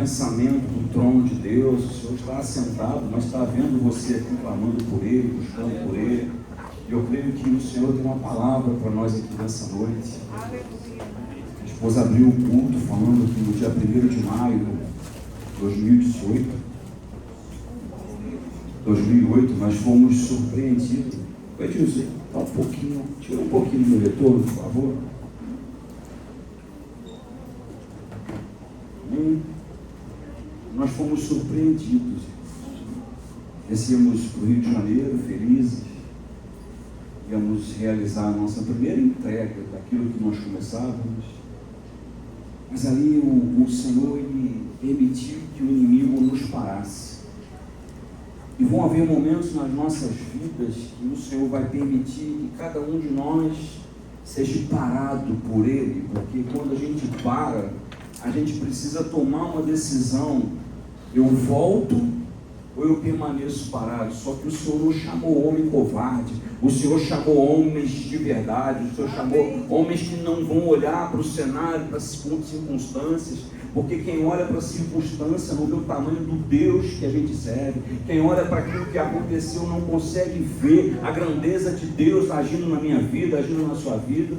pensamento do trono de Deus. O Senhor está assentado, mas está vendo você aqui clamando por Ele, buscando por Ele. E eu creio que o Senhor tem uma palavra para nós aqui nessa noite. A esposa abriu o culto falando que no dia 1º de maio de 2008, nós fomos surpreendidos. Edilson, tá tira um pouquinho do meu retorno, por favor. Nós fomos surpreendidos. Descemos para o Rio de Janeiro, felizes. Íamos realizar a nossa primeira entrega daquilo que nós começávamos. Mas ali o Senhor ele permitiu que o inimigo nos parasse. E vão haver momentos nas nossas vidas que o Senhor vai permitir que cada um de nós seja parado por Ele, porque quando a gente para, a gente precisa tomar uma decisão: eu volto ou eu permaneço parado? Só que o Senhor não chamou homem covarde, o Senhor chamou homens de verdade, o Senhor chamou homens que não vão olhar para o cenário, para as circunstâncias, porque quem olha para a circunstância não vê o tamanho do Deus que a gente serve. Quem olha para aquilo que aconteceu não consegue ver a grandeza de Deus agindo na minha vida, agindo na sua vida.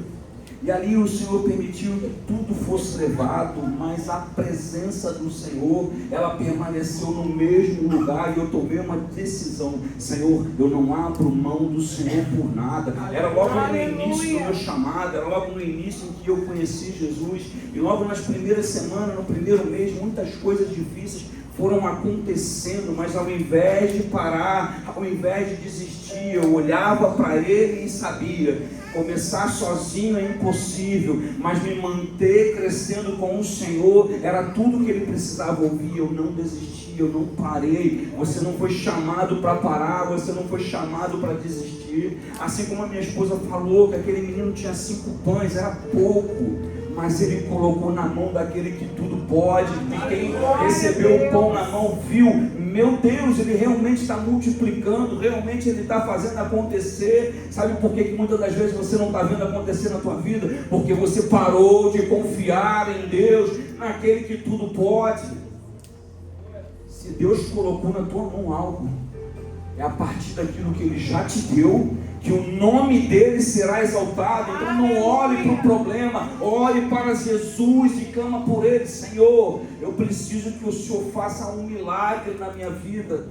E ali o Senhor permitiu que tudo fosse levado, mas a presença do Senhor, ela permaneceu no mesmo lugar. E eu tomei uma decisão: Senhor, eu não abro mão do Senhor por nada. Era logo no início do meu chamado, era logo no início em que eu conheci Jesus. E logo nas primeiras semanas, no primeiro mês, muitas coisas difíceis foram acontecendo, mas ao invés de parar, ao invés de desistir, eu olhava para Ele e sabia: começar sozinho é impossível, mas me manter crescendo com o Senhor era tudo que Ele precisava ouvir. Eu não desisti, eu não parei. Você não foi chamado para parar, você não foi chamado para desistir. Assim como a minha esposa falou que aquele menino tinha 5 pães, era pouco, mas Ele colocou na mão daquele que tudo pode. E quem recebeu o pão na mão viu: meu Deus, Ele realmente está multiplicando, realmente Ele está fazendo acontecer. Sabe por que muitas das vezes você não está vendo acontecer na tua vida? Porque você parou de confiar em Deus, naquele que tudo pode. Se Deus colocou na tua mão algo, é a partir daquilo que Ele já te deu que o nome dele será exaltado. Então não olhe para o problema, olhe para Jesus e clama por Ele: Senhor, eu preciso que o Senhor faça um milagre na minha vida.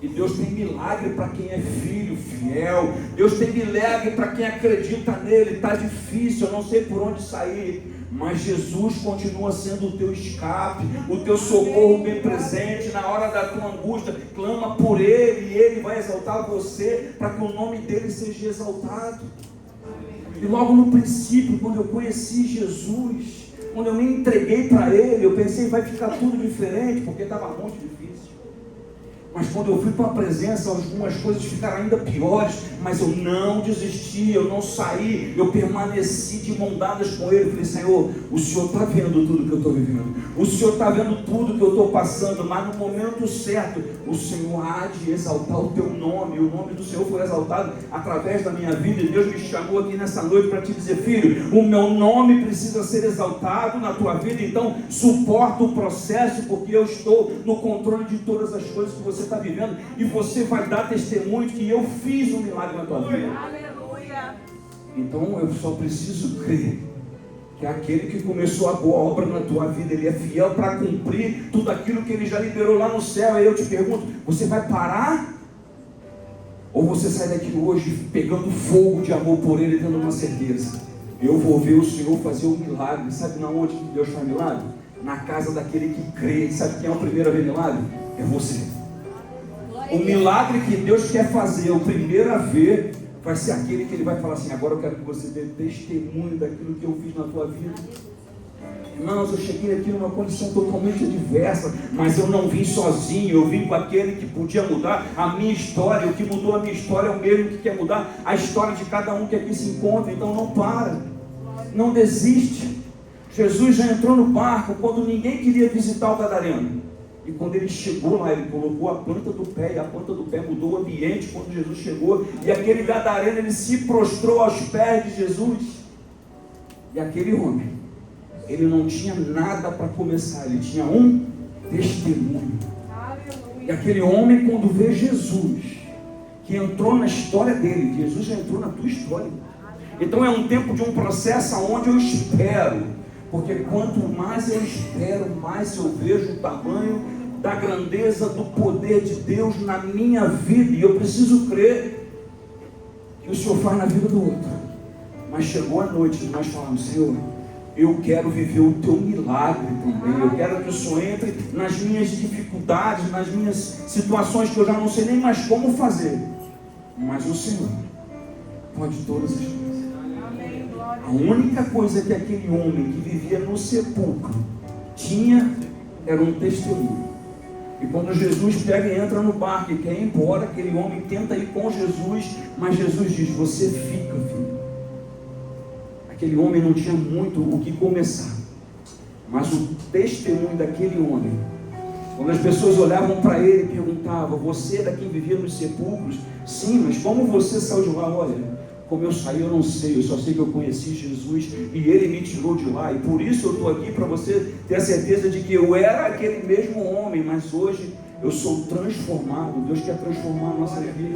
E Deus tem milagre para quem é filho fiel. Deus tem milagre para quem acredita nele. Está difícil, eu não sei por onde sair, mas Jesus continua sendo o teu escape, o teu socorro bem presente. Na hora da tua angústia, clama por Ele e Ele vai exaltar você, para que o nome dele seja exaltado. E logo no princípio, quando eu conheci Jesus, quando eu me entreguei para Ele, eu pensei: vai ficar tudo diferente, porque estava muito difícil. Mas quando eu fui para a presença, algumas coisas ficaram ainda piores. Mas eu não desisti, eu não saí, eu permaneci de mão dadas com Ele. Eu falei: Senhor, o Senhor está vendo tudo que eu estou vivendo, o Senhor está vendo tudo que eu estou passando, mas no momento certo, o Senhor há de exaltar o teu nome. O nome do Senhor foi exaltado através da minha vida. E Deus me chamou aqui nessa noite para te dizer: filho, o meu nome precisa ser exaltado na tua vida. Então suporta o processo, porque eu estou no controle de todas as coisas que você está vivendo, e você vai dar testemunho que eu fiz um milagre na tua vida. Aleluia. Então eu só preciso crer que aquele que começou a boa obra na tua vida, Ele é fiel para cumprir tudo aquilo que Ele já liberou lá no céu. E eu te pergunto: você vai parar? Ou você sai daqui hoje pegando fogo de amor por Ele, tendo uma certeza: eu vou ver o Senhor fazer um milagre. Sabe na onde que Deus faz milagre? Na casa daquele que crê. Sabe quem é o primeiro a ver milagre? É você. O milagre que Deus quer fazer, o primeiro a ver, vai ser aquele que Ele vai falar assim: agora eu quero que você dê testemunho daquilo que eu fiz na tua vida. Irmãos, eu cheguei aqui numa condição totalmente adversa, mas eu não vim sozinho, eu vim com aquele que podia mudar a minha história. O que mudou a minha história é o mesmo que quer mudar a história de cada um que aqui se encontra. Então não para, não desiste. Jesus já entrou no barco quando ninguém queria visitar o Gadareno. E quando Ele chegou lá, Ele colocou a planta do pé, e a planta do pé mudou o ambiente quando Jesus chegou. E aquele gadareno, ele se prostrou aos pés de Jesus. E aquele homem, ele não tinha nada para começar, ele tinha um testemunho. E aquele homem, quando vê Jesus, que entrou na história dele, Jesus já entrou na tua história. Então é um tempo de um processo onde eu espero, porque quanto mais eu espero, mais eu vejo o tamanho da grandeza do poder de Deus na minha vida. E eu preciso crer que o Senhor faz na vida do outro. Mas chegou a noite e nós falamos: Senhor, eu quero viver o teu milagre também. Eu quero que o Senhor entre nas minhas dificuldades, nas minhas situações que eu já não sei nem mais como fazer. Mas o Senhor pode todas as coisas. A única coisa que aquele homem que vivia no sepulcro tinha era um testemunho. E quando Jesus pega e entra no barco e quer ir embora, aquele homem tenta ir com Jesus, mas Jesus diz: você fica, filho. Aquele homem não tinha muito o que começar, mas o testemunho daquele homem, quando as pessoas olhavam para ele e perguntavam: você é daqui vivia nos sepulcros? Sim, mas como você saiu de lá? Olha, como eu saí eu não sei, eu só sei que eu conheci Jesus e ele me tirou de lá, e por isso eu estou aqui, para você ter a certeza de que eu era aquele mesmo homem, mas hoje eu sou transformado. Deus quer transformar a nossa vida.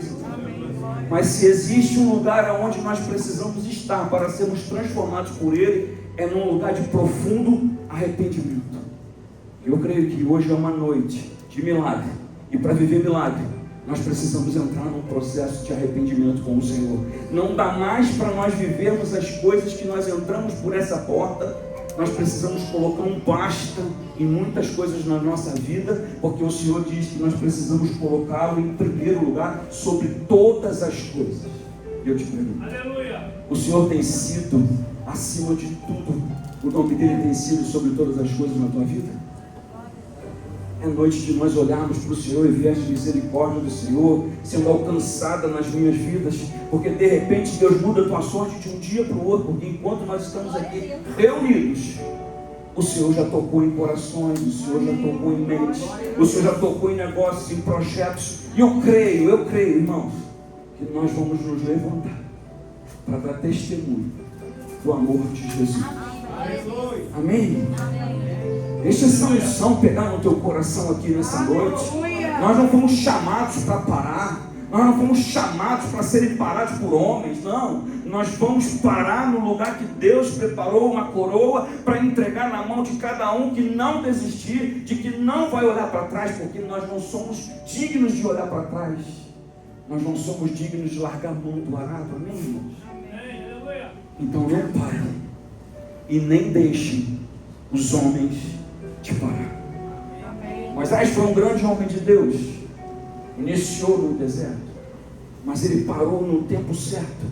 Mas se existe um lugar onde nós precisamos estar para sermos transformados por Ele, é num lugar de profundo arrependimento. Eu creio que hoje é uma noite de milagre, e para viver milagre nós precisamos entrar num processo de arrependimento com o Senhor. Não dá mais para nós vivermos as coisas que nós entramos por essa porta. Nós precisamos colocar um basta em muitas coisas na nossa vida, porque o Senhor diz que nós precisamos colocá-lo em primeiro lugar sobre todas as coisas. Eu te pergunto: aleluia, o Senhor tem sido acima de tudo? O nome dele tem sido sobre todas as coisas na tua vida? É noite de nós olharmos para o Senhor e ver a misericórdia do Senhor sendo alcançada nas minhas vidas, porque de repente Deus muda a tua sorte de um dia para o outro, porque enquanto nós estamos aqui reunidos, o Senhor já tocou em corações, o Senhor já tocou em mentes, o Senhor já tocou em negócios, em projetos. E eu creio, irmãos, que nós vamos nos levantar para dar testemunho do amor de Jesus. Amém? Deixa essa unção pegar no teu coração aqui nessa noite. Nós não fomos chamados para parar. Nós não fomos chamados para serem parados por homens. Não. Nós vamos parar no lugar que Deus preparou uma coroa para entregar na mão de cada um, que não desistir, de que não vai olhar para trás, porque nós não somos dignos de olhar para trás. Nós não somos dignos de largar a mão do arado. Amém, irmãos? Então não pare e nem deixe os homens te parar. Moisés foi um grande homem de Deus, iniciou no deserto, mas ele parou no tempo certo.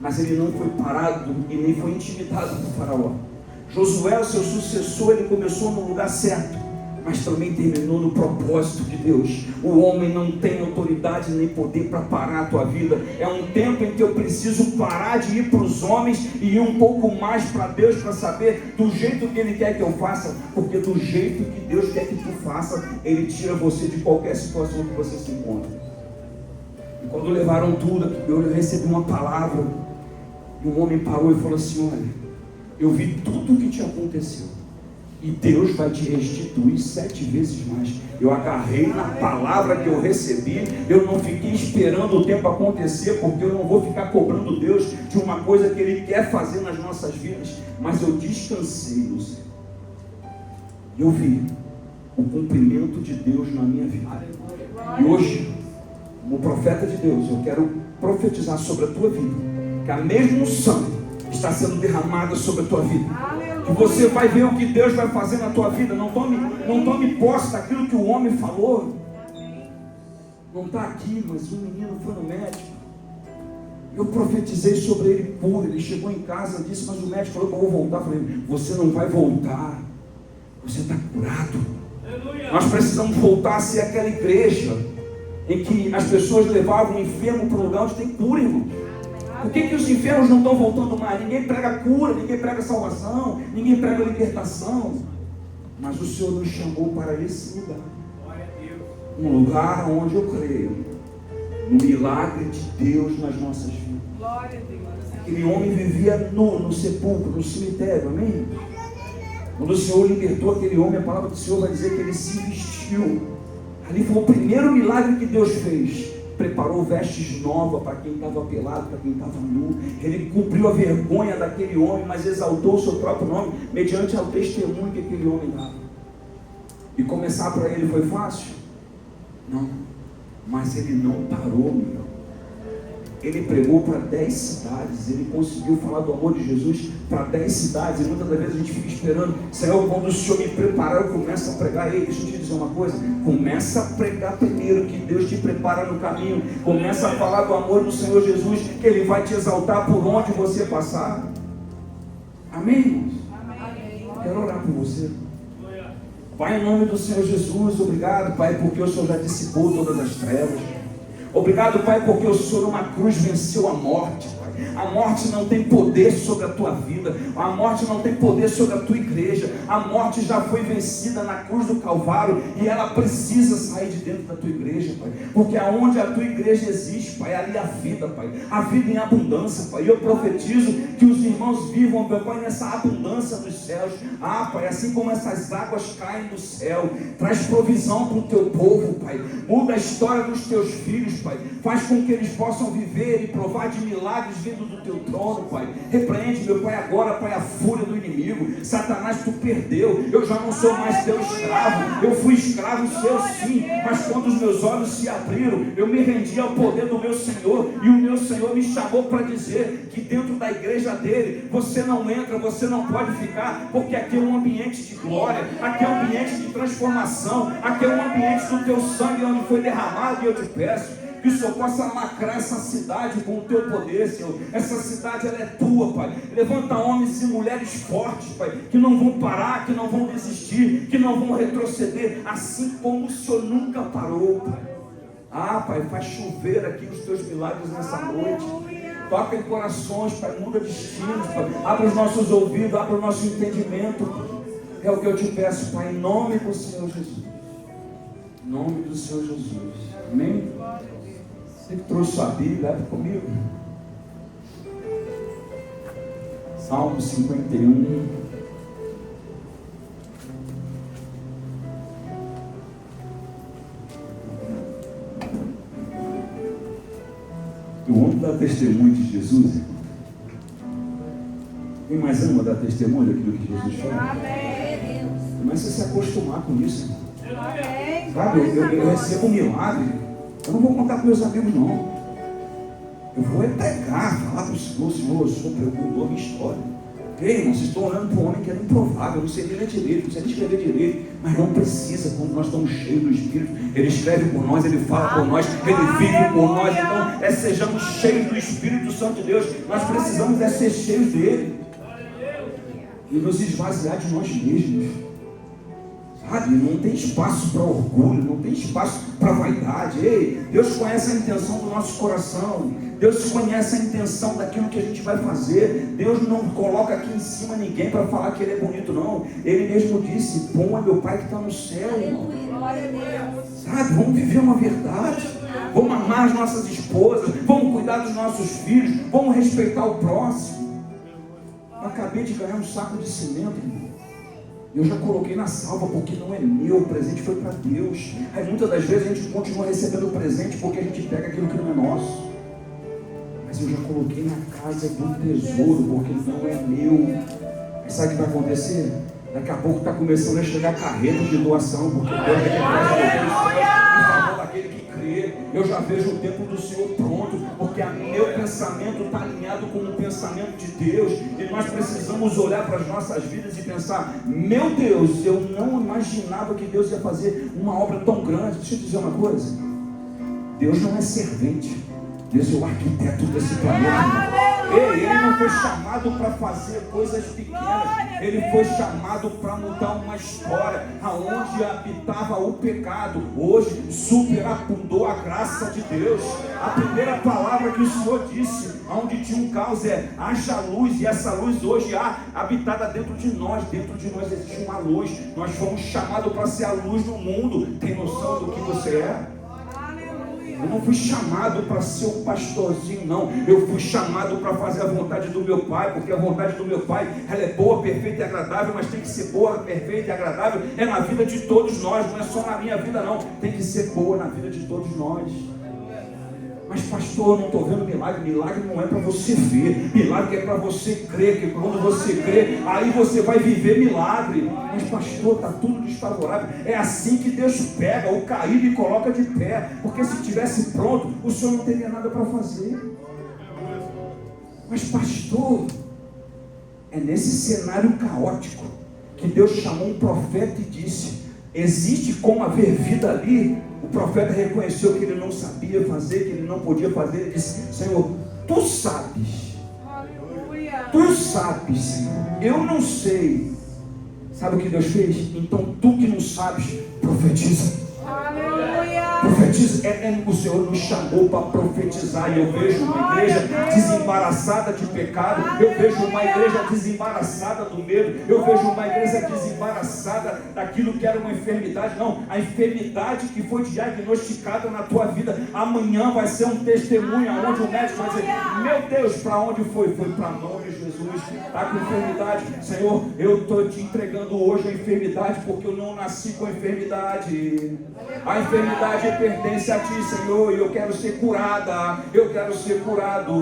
Mas ele não foi parado e nem foi intimidado por Faraó. Josué, o seu sucessor, ele começou no lugar certo, mas também terminou no propósito de Deus. O homem não tem autoridade nem poder para parar a tua vida. É um tempo em que eu preciso parar de ir para os homens e ir um pouco mais para Deus, para saber do jeito que Ele quer que eu faça, porque do jeito que Deus quer que tu faça, Ele tira você de qualquer situação que você se encontra. E quando levaram tudo, eu recebi uma palavra, e um homem parou e falou assim: olha, eu vi tudo o que te aconteceu, e Deus vai te restituir 7 vezes mais. Eu agarrei na palavra que eu recebi. Eu não fiquei esperando o tempo acontecer, porque eu não vou ficar cobrando Deus de uma coisa que Ele quer fazer nas nossas vidas. Mas eu descansei no Senhor. Eu vi o cumprimento de Deus na minha vida. E hoje, como profeta de Deus, eu quero profetizar sobre a tua vida, que a mesma unção está sendo derramada sobre a tua vida. Que você vai ver o que Deus vai fazer na tua vida. Não tome posse daquilo que o homem falou. Não está aqui, mas o menino foi no médico. Eu profetizei sobre ele puro. Ele chegou em casa e disse: mas o médico falou que eu vou voltar. Eu falei: você não vai voltar. Você está curado. Nós precisamos voltar a ser aquela igreja em que as pessoas levavam o enfermo para um lugar onde tem cura, irmão. Por que os enfermos não estão voltando mais? Ninguém prega cura, ninguém prega salvação, ninguém prega libertação. Mas o Senhor nos chamou para esse lugar. Um lugar onde eu creio no milagre de Deus nas nossas vidas. Aquele homem vivia nu no sepulcro, no cemitério, amém? Quando o Senhor libertou aquele homem, a palavra do Senhor vai dizer que ele se vestiu. Ali foi o primeiro milagre que Deus fez. Preparou vestes novas para quem estava pelado, para quem estava nu. Ele cumpriu a vergonha daquele homem, mas exaltou o seu próprio nome, mediante ao testemunho que aquele homem dava. E começar para ele foi fácil? Não. Mas ele não parou, meu. Ele pregou para 10 cidades, ele conseguiu falar do amor de Jesus para 10 cidades, e muitas das vezes a gente fica esperando, Senhor, quando o Senhor me preparar, eu começo a pregar. Ei, deixa eu te dizer uma coisa, começa a pregar primeiro, que Deus te prepara no caminho, começa a falar do amor do Senhor Jesus, que Ele vai te exaltar por onde você passar. Amém, irmãos? Amém. Quero orar por você. Pai, em nome do Senhor Jesus, obrigado, Pai, porque o Senhor já dissipou todas as trevas. Obrigado, Pai, porque o Senhor numa cruz venceu a morte, Pai. A morte não tem poder sobre a tua vida, a morte não tem poder sobre a tua igreja, a morte já foi vencida na cruz do Calvário, e ela precisa sair de dentro da tua igreja, Pai, porque aonde a tua igreja existe, Pai, ali a vida, Pai, a vida em abundância, Pai. E eu profetizo que os irmãos vivam, Pai, nessa abundância dos céus. Pai, assim como essas águas caem do céu, traz provisão para o teu povo, Pai. Muda a história dos teus filhos, Pai. Faz com que eles possam viver e provar de milagres vindo do teu trono, Pai. Repreende, meu Pai, agora, Pai, a fúria do inimigo. Satanás, tu perdeu. Eu já não sou mais teu escravo. Eu fui escravo seu, sim, mas quando os meus olhos se abriram, eu me rendi ao poder do meu Senhor, e o meu Senhor me chamou para dizer que dentro da igreja dele, você não entra, você não pode ficar, porque aqui é um ambiente de glória, aqui é um ambiente de transformação, aqui é um ambiente do teu sangue onde foi derramado. E eu te peço que o Senhor possa lacrar essa cidade com o teu poder, Senhor. Essa cidade, ela é tua, Pai. Levanta homens e mulheres fortes, Pai, que não vão parar, que não vão desistir, que não vão retroceder, assim como o Senhor nunca parou, Pai. Pai, faz chover aqui os teus milagres nessa noite. Toca em corações, Pai, muda destinos, Pai. Abre os nossos ouvidos, abre o nosso entendimento, Pai. É o que eu te peço, Pai, em nome do Senhor Jesus. Em nome do Senhor Jesus. Amém? Você que trouxe sua Bíblia, leva comigo. Salmo 51. Eu amo dar testemunho de Jesus, irmão. Quem mais ama dar testemunho daquilo que Jesus fala? Amém. Começa a se acostumar com isso, irmão. Amém. Sabe, eu recebo um milagre. Eu não vou contar para meus amigos, não. Eu vou pregar, falar para o Senhor, Senhor, o Senhor perguntou a minha história. Ei, irmão, vocês estão olhando para um homem que era improvável, não sei ler direito, não sei nem escrever direito, mas não precisa, quando nós estamos cheios do Espírito, Ele escreve por nós, Ele fala por nós, Ele vive por nós. Então, sejamos cheios do Espírito Santo de Deus. Nós precisamos ser cheios dele e nos esvaziar de nós mesmos. Sabe, não tem espaço para orgulho, não tem espaço para vaidade. Ei, Deus conhece a intenção do nosso coração. Deus conhece a intenção daquilo que a gente vai fazer. Deus não coloca aqui em cima ninguém para falar que Ele é bonito, não. Ele mesmo disse, bom é meu Pai que está no céu, irmão. Sabe, vamos viver uma verdade. Vamos amar as nossas esposas, vamos cuidar dos nossos filhos, vamos respeitar o próximo. Eu acabei de ganhar um saco de cimento, irmão. Eu já coloquei na salva porque não é meu, o presente foi para Deus. Aí muitas das vezes a gente continua recebendo o presente porque a gente pega aquilo que não é nosso. Mas eu já coloquei na casa do tesouro porque não é meu. Aí sabe o que vai acontecer? Daqui a pouco está começando a chegar carretas de doação, porque Deus é que traz em favor daquele que crê. Eu já vejo o tempo do Senhor pronto, porque meu pensamento está alinhado com o pensamento de Deus, e nós precisamos olhar para as nossas vidas e pensar, meu Deus, eu não imaginava que Deus ia fazer uma obra tão grande. Deixa eu te dizer uma coisa, Deus não é servente, Deus é o arquiteto desse planeta. Ele não foi chamado para fazer coisas pequenas, ele foi chamado para mudar uma história. Aonde habitava o pecado, hoje superabundou a graça de Deus. A primeira palavra que o Senhor disse, onde tinha um caos, é haja luz, e essa luz hoje há habitada dentro de nós. Dentro de nós existe uma luz, nós fomos chamados para ser a luz do mundo. Tem noção do que você é? Eu não fui chamado para ser um pastorzinho, não. Eu fui chamado para fazer a vontade do meu Pai, porque a vontade do meu Pai, ela é boa, perfeita e agradável, mas tem que ser boa, perfeita e agradável, é na vida de todos nós, não é só na minha vida, não. Tem que ser boa na vida de todos nós. Mas pastor, eu não estou vendo milagre. Milagre não é para você ver, milagre é para você crer, que quando você crê, aí você vai viver milagre. Mas pastor, está tudo desfavorável. É assim que Deus pega o caído e coloca de pé, porque se estivesse pronto, o Senhor não teria nada para fazer. Mas pastor, é nesse cenário caótico que Deus chamou um profeta e disse: existe como haver vida ali? O profeta reconheceu que ele não sabia fazer, que ele não podia fazer. Ele disse: Senhor, tu sabes. Aleluia. Tu sabes, Senhor. Eu não sei. Sabe o que Deus fez? Então tu que não sabes, profetiza. Aleluia. Profetiza. O Senhor nos chamou para profetizar. E eu vejo uma igreja desembaraçada de pecado. Eu vejo uma igreja desembaraçada do medo. Eu vejo uma igreja desembaraçada daquilo que era uma enfermidade. Não, a enfermidade que foi diagnosticada na tua vida, amanhã vai ser um testemunho onde o médico vai dizer: meu Deus, para onde foi? Foi para a mão de Jesus. Está com enfermidade. Senhor, eu estou te entregando hoje a enfermidade, porque eu não nasci com a enfermidade. A enfermidade pertence a ti, Senhor, e eu quero ser curada. Eu quero ser curado.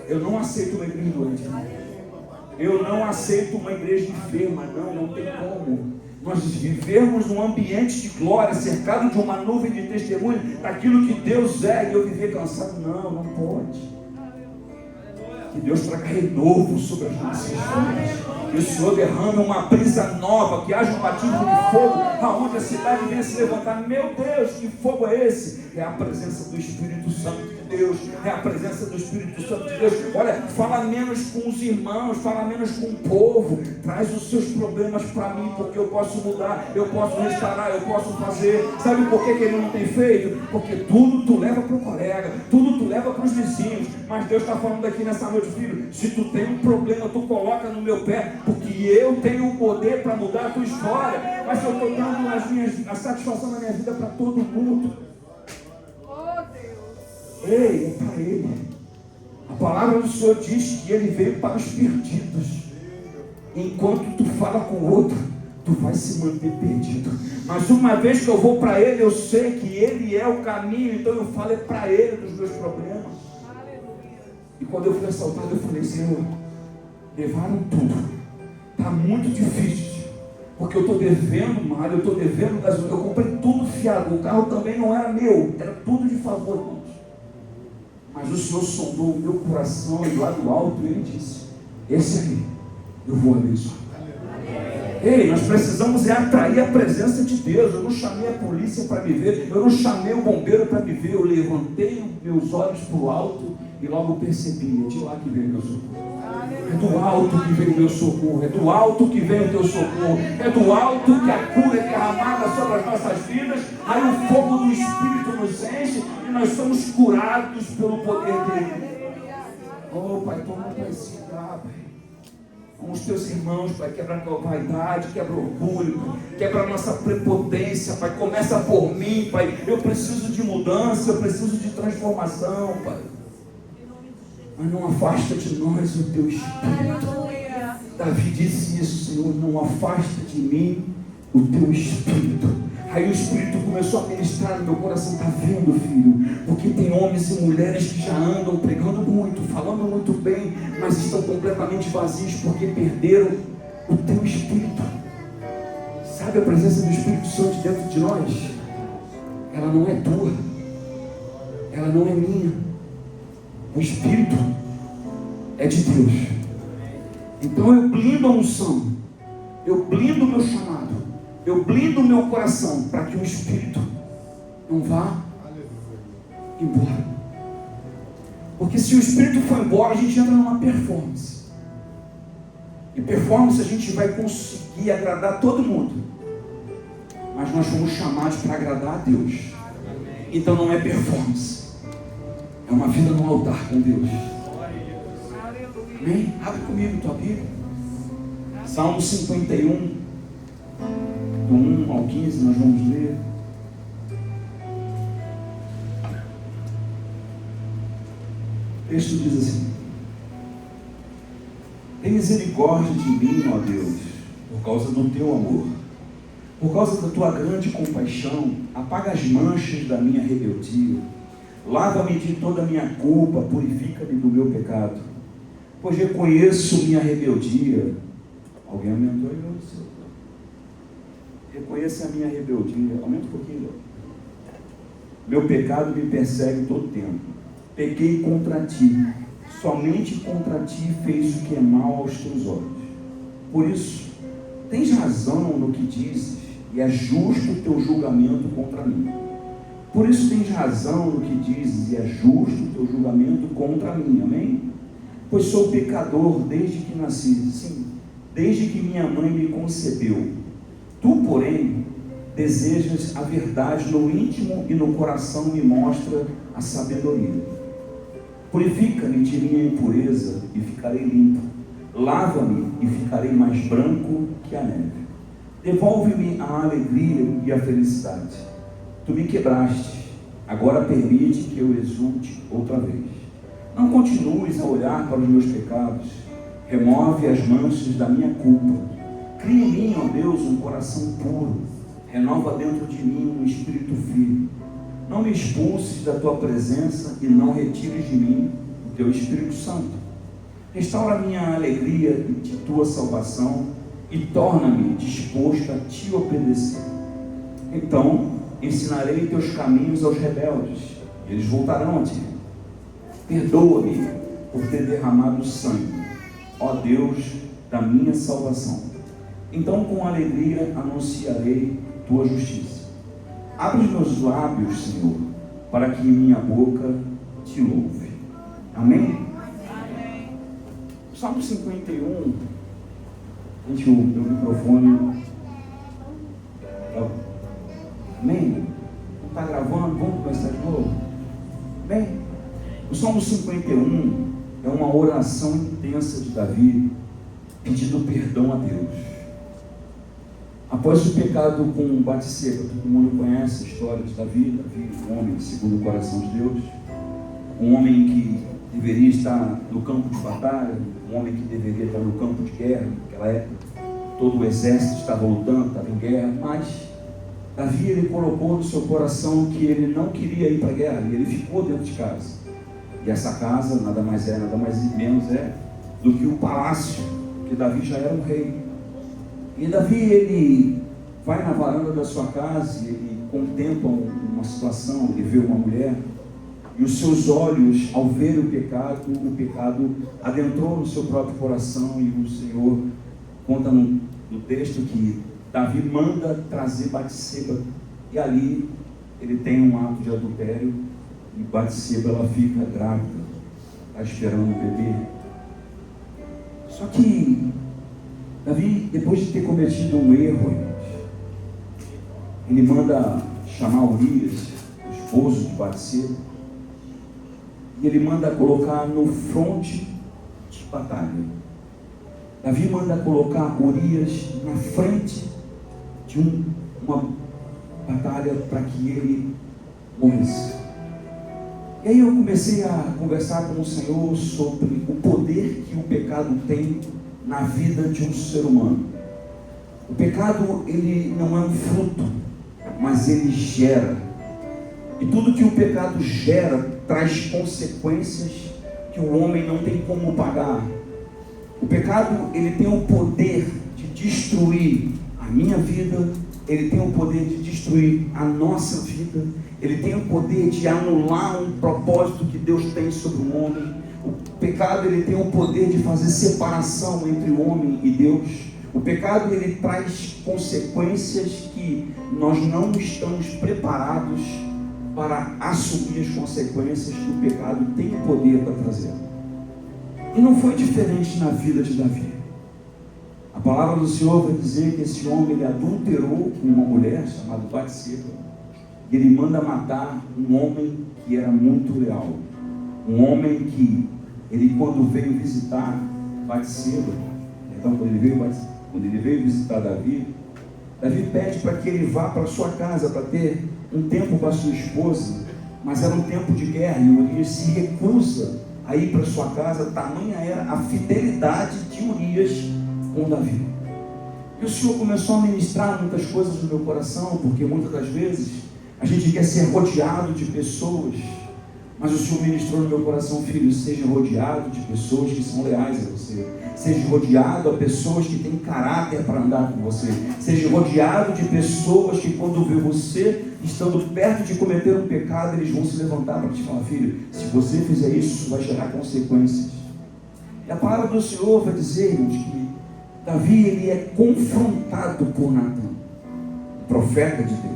Eu não aceito uma igreja doente. Eu não aceito uma igreja enferma. Não tem como. Nós vivemos num ambiente de glória, cercado de uma nuvem de testemunho daquilo que Deus é, e eu viver cansado. Não pode. Que Deus traga renovo sobre as nossas vidas. Que o Senhor derrame uma brisa nova, que haja um batismo de fogo, aonde a cidade venha se levantar. Meu Deus, que fogo é esse? É a presença do Espírito Santo de Deus. É a presença do Espírito Santo de Deus. Olha, fala menos com os irmãos, fala menos com o povo. Traz os seus problemas para mim, porque eu posso mudar, eu posso restaurar, eu posso fazer. Sabe por que ele não tem feito? Porque tudo tu leva para o colega, tudo tu leva para os vizinhos. Mas Deus está falando aqui nessa noite: filho, se tu tem um problema, tu coloca no meu pé, porque eu tenho o poder para mudar a tua história. Mas eu estou dando a satisfação na minha vida para todo mundo. Oh, Deus. Ei, é para Ele. A palavra do Senhor diz que Ele veio para os perdidos. Enquanto tu fala com o outro, tu vai se manter perdido. Mas uma vez que eu vou para Ele, eu sei que Ele é o caminho. Então eu falo para Ele dos meus problemas. E quando eu fui assaltado, eu falei: Senhor, levaram tudo. Está muito difícil, porque eu estou devendo mal, eu estou devendo gasolina, eu comprei tudo fiado, o carro também não era meu, era tudo de favor, irmãos. Mas o Senhor sondou o meu coração e lá do alto Ele disse: esse aí, eu vou abençoar. Ei, nós precisamos atrair a presença de Deus. Eu não chamei a polícia para me ver, eu não chamei o bombeiro para me ver, eu levantei meus olhos para o alto e logo percebi: é de lá que veio o meu socorro. É do alto que vem o meu socorro, é do alto que vem o teu socorro, é do alto que a cura é derramada sobre as nossas vidas. Aí o fogo do Espírito nos enche e nós somos curados pelo poder dele. Oh Pai, toma para esse lugar, Pai. Com os teus irmãos, Pai, quebra a tua vaidade, quebra o orgulho, Pai, quebra a nossa prepotência, Pai. Começa por mim, Pai. Eu preciso de mudança, eu preciso de transformação, Pai. Mas não afasta de nós o teu Espírito. Davi disse isso: Senhor, não afasta de mim o teu Espírito. Aí o Espírito começou a ministrar no meu coração: está vendo, filho? Porque tem homens e mulheres que já andam pregando muito, falando muito bem, mas estão completamente vazios porque perderam o teu Espírito. Sabe a presença do Espírito Santo dentro de nós? Ela não é tua, ela não é minha. O Espírito é de Deus. Então eu blindo a unção, eu blindo o meu chamado, eu blindo o meu coração para que o Espírito não vá embora. Porque se o Espírito for embora, a gente entra numa performance. E performance a gente vai conseguir agradar todo mundo. Mas nós fomos chamados para agradar a Deus. Então não é performance. É uma vida no altar com Deus. Amém? Abre comigo tua Bíblia. Salmo 51, do 1 ao 15, nós vamos ler. texto diz assim: tem misericórdia de mim, ó Deus, por causa do teu amor. Por causa da tua grande compaixão, apaga as manchas da minha rebeldia. Lava-me de toda a minha culpa, purifica-me do meu pecado. Pois reconheço minha rebeldia. Alguém aumentou aí, meu Deus? Reconheça a minha rebeldia. Aumenta um pouquinho. Meu pecado me persegue todo tempo. Pequei contra ti. Somente contra ti fez o que é mal aos teus olhos. Por isso, tens razão no que dizes, e é justo o teu julgamento contra mim. Por isso tens razão no que dizes, e é justo o teu julgamento contra mim. Amém? Pois sou pecador desde que nasci. Sim, desde que minha mãe me concebeu. Tu, porém, desejas a verdade no íntimo e no coração me mostra a sabedoria. Purifica-me de minha impureza e ficarei limpo. Lava-me e ficarei mais branco que a neve. Devolve-me a alegria e a felicidade. Tu me quebraste, agora permite que eu exulte outra vez. Não continues a olhar para os meus pecados. Remove as manchas da minha culpa. Cria em mim, ó Deus, um coração puro. Renova dentro de mim um espírito firme. Não me expulses da tua presença e não retires de mim o teu Espírito Santo. Restaura a minha alegria de tua salvação e torna-me disposto a te obedecer. Então ensinarei teus caminhos aos rebeldes, e eles voltarão a ti. Perdoa-me por ter derramado sangue, ó Deus da minha salvação. Então com alegria anunciarei tua justiça. Abre os meus lábios, Senhor, para que minha boca te louve. Amém? Amém. Salmo 51. Gente, o meu microfone. Amém? Não está gravando? Vamos começar de novo? Bem, o Salmo 51 é uma oração intensa de Davi, pedindo perdão a Deus. Após o pecado com Batseba, todo mundo conhece a história de Davi, um homem segundo o coração de Deus, um homem que deveria estar no campo de batalha, um homem que deveria estar no campo de guerra. Naquela época, todo o exército estava lutando, estava em guerra, mas Davi, ele colocou no seu coração que ele não queria ir para a guerra, e ele ficou dentro de casa. E essa casa nada mais menos é do que o palácio, porque Davi já era um rei. E Davi, ele vai na varanda da sua casa e ele contempla uma situação, ele vê uma mulher, e os seus olhos, ao ver o pecado adentrou no seu próprio coração, e o Senhor conta no texto que Davi manda trazer Batseba, e ali ele tem um ato de adultério, e Batseba, ela fica grávida, está esperando o bebê. Só que Davi, depois de ter cometido um erro, ele manda chamar Urias, o esposo de Batseba, e ele manda colocar no fronte de batalha. Davi manda colocar Urias na frente de uma batalha para que ele morresse. E aí eu comecei a conversar com o Senhor sobre o poder que o pecado tem na vida de um ser humano. O pecado, ele não é um fruto, mas ele gera. E tudo que o pecado gera traz consequências que o homem não tem como pagar. O pecado, ele tem o poder de destruir a minha vida, ele tem o poder de destruir a nossa vida, ele tem o poder de anular um propósito que Deus tem sobre o homem. O pecado, ele tem o poder de fazer separação entre o homem e Deus. O pecado, ele traz consequências que nós não estamos preparados para assumir as consequências que o pecado tem o poder para trazer. E não foi diferente na vida de Davi. A palavra do Senhor vai dizer que esse homem, ele adulterou com uma mulher chamada Batseba, e ele manda matar um homem que era muito leal, um homem que ele, quando veio visitar Batseba, então quando ele veio visitar Davi pede para que ele vá para sua casa para ter um tempo com a sua esposa, mas era um tempo de guerra, e Urias se recusa a ir para sua casa, tamanha era a fidelidade de Urias com Davi. E o Senhor começou a ministrar muitas coisas no meu coração, porque muitas das vezes a gente quer ser rodeado de pessoas, mas o Senhor ministrou no meu coração: filho, seja rodeado de pessoas que são leais a você, seja rodeado a pessoas que têm caráter para andar com você, seja rodeado de pessoas que, quando vê você estando perto de cometer um pecado, eles vão se levantar para te falar: filho, se você fizer isso vai gerar consequências. E a palavra do Senhor vai dizer, irmãos, que Davi, ele é confrontado por Natã, o profeta de Deus.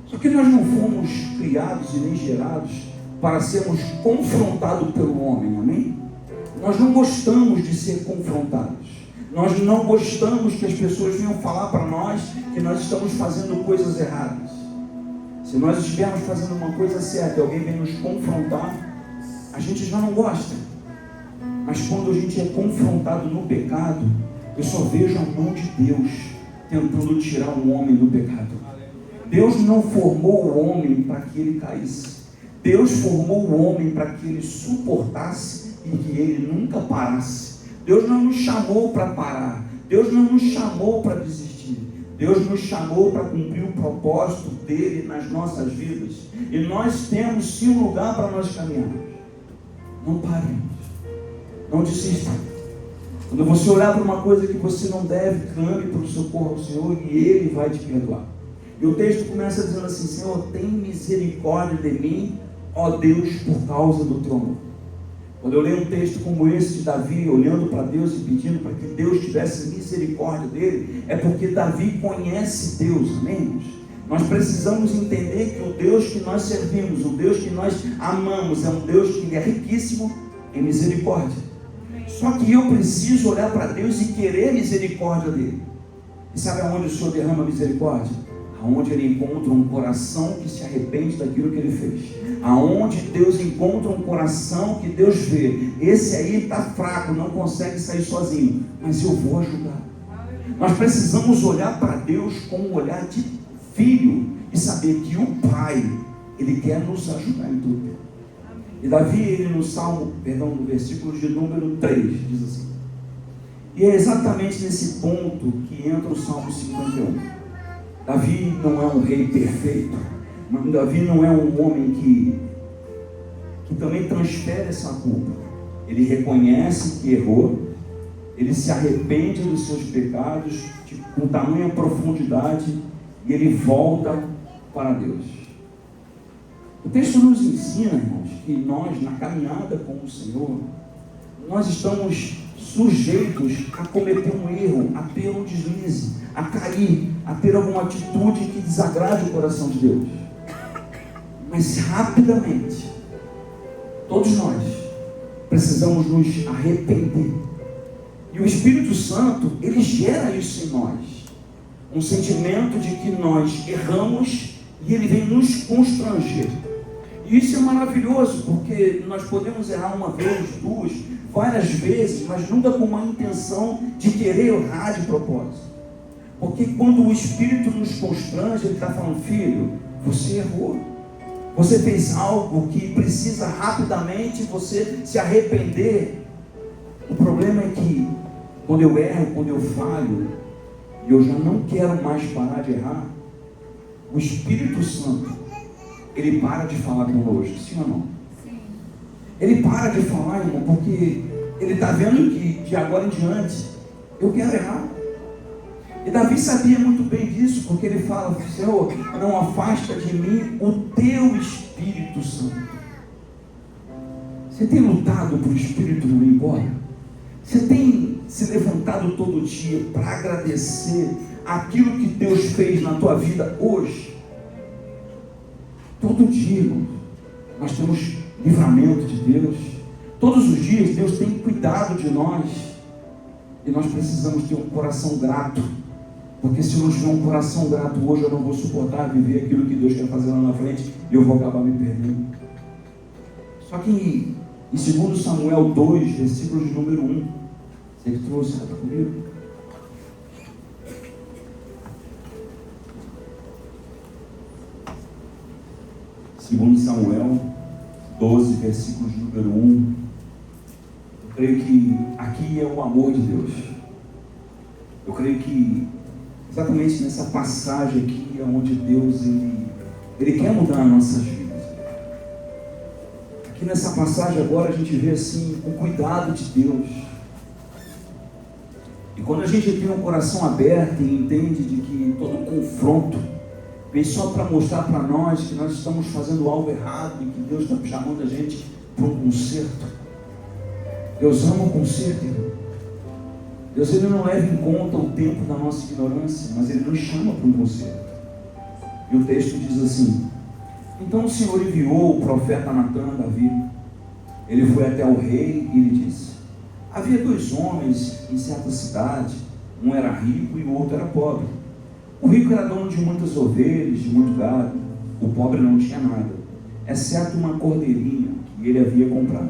Só que nós não fomos criados e nem gerados para sermos confrontados pelo homem, amém? Nós não gostamos de ser confrontados. Nós não gostamos que as pessoas venham falar para nós que nós estamos fazendo coisas erradas. Se nós estivermos fazendo uma coisa certa e alguém vem nos confrontar, a gente já não gosta. Mas quando a gente é confrontado no pecado, eu só vejo a mão de Deus tentando tirar o homem do pecado. Deus não formou o homem para que ele caísse. Deus formou o homem para que ele suportasse e que ele nunca parasse. Deus não nos chamou para parar. Deus não nos chamou para desistir. Deus nos chamou para cumprir o propósito dele nas nossas vidas. E nós temos sim um lugar para nós caminharmos. Não paremos. Não desista. Quando você olhar para uma coisa que você não deve, clame para o socorro ao Senhor e Ele vai te perdoar. E o texto começa dizendo assim: Senhor, tem misericórdia de mim, ó Deus, por causa do teu amor. Quando eu leio um texto como esse de Davi, olhando para Deus e pedindo para que Deus tivesse misericórdia dele, é porque Davi conhece Deus, amém, irmãos? Nós precisamos entender que o Deus que nós servimos, o Deus que nós amamos, é um Deus que ele é riquíssimo em misericórdia. Só que eu preciso olhar para Deus e querer misericórdia dele. E sabe aonde o Senhor derrama misericórdia? Aonde ele encontra um coração que se arrepende daquilo que ele fez. Aonde Deus encontra um coração que Deus vê: esse aí está fraco, não consegue sair sozinho, mas eu vou ajudar. Nós precisamos olhar para Deus com um olhar de filho e saber que o Pai, ele quer nos ajudar em tudo. E Davi, ele no versículo de número 3, diz assim, e é exatamente nesse ponto que entra o Salmo 51. Davi não é um rei perfeito, mas Davi não é um homem que também transfere essa culpa. Ele reconhece que errou, ele se arrepende dos seus pecados com tamanha profundidade e ele volta para Deus. O texto nos ensina, irmãos, que nós, na caminhada com o Senhor, nós estamos sujeitos a cometer um erro, a ter um deslize, a cair, a ter alguma atitude que desagrade o coração de Deus. Mas rapidamente, todos nós precisamos nos arrepender. E o Espírito Santo, ele gera isso em nós. Um sentimento de que nós erramos e ele vem nos constranger. E isso é maravilhoso, porque nós podemos errar uma vez, duas, várias vezes, mas nunca com uma intenção de querer errar de propósito. Porque quando o Espírito nos constrange, ele está falando: filho, você errou. Você fez algo que precisa rapidamente você se arrepender. O problema é que quando eu erro, quando eu falho, e eu já não quero mais parar de errar, o Espírito Santo, ele para de falar conosco, sim ou não? Sim. Ele para de falar, irmão, porque ele está vendo que de agora em diante eu quero errar. E Davi sabia muito bem disso, porque ele fala: Senhor, não afasta de mim o teu Espírito Santo. Você tem lutado para o Espírito não ir embora? Você tem se levantado todo dia para agradecer aquilo que Deus fez na tua vida hoje? Todo dia, irmão, nós temos livramento de Deus. Todos os dias Deus tem cuidado de nós. E nós precisamos ter um coração grato. Porque se eu não tiver um coração grato hoje, eu não vou suportar viver aquilo que Deus quer fazer lá na frente, e eu vou acabar me perdendo. Só que em 2 Samuel 2, versículo de número 1, você que trouxe, está comigo? Segundo Samuel 12, versículo de número 1. Eu creio que aqui é o amor de Deus. Eu creio que exatamente nessa passagem aqui é onde Deus ele quer mudar as nossas vidas. Aqui nessa passagem agora a gente vê assim o cuidado de Deus. E quando a gente tem um coração aberto e entende de que todo confronto vem só para mostrar para nós que nós estamos fazendo algo errado e que Deus está chamando a gente para um conserto. Deus ama o conserto, irmão. Deus ele não leva em conta o tempo da nossa ignorância, mas Ele nos chama para um conserto. E o texto diz assim: então o Senhor enviou o profeta Natã a Davi. Ele foi até o rei e lhe disse: havia 2 homens em certa cidade, um era rico e o outro era pobre. O rico era dono de muitas ovelhas, de muito gado. O pobre não tinha nada, exceto uma cordeirinha que ele havia comprado.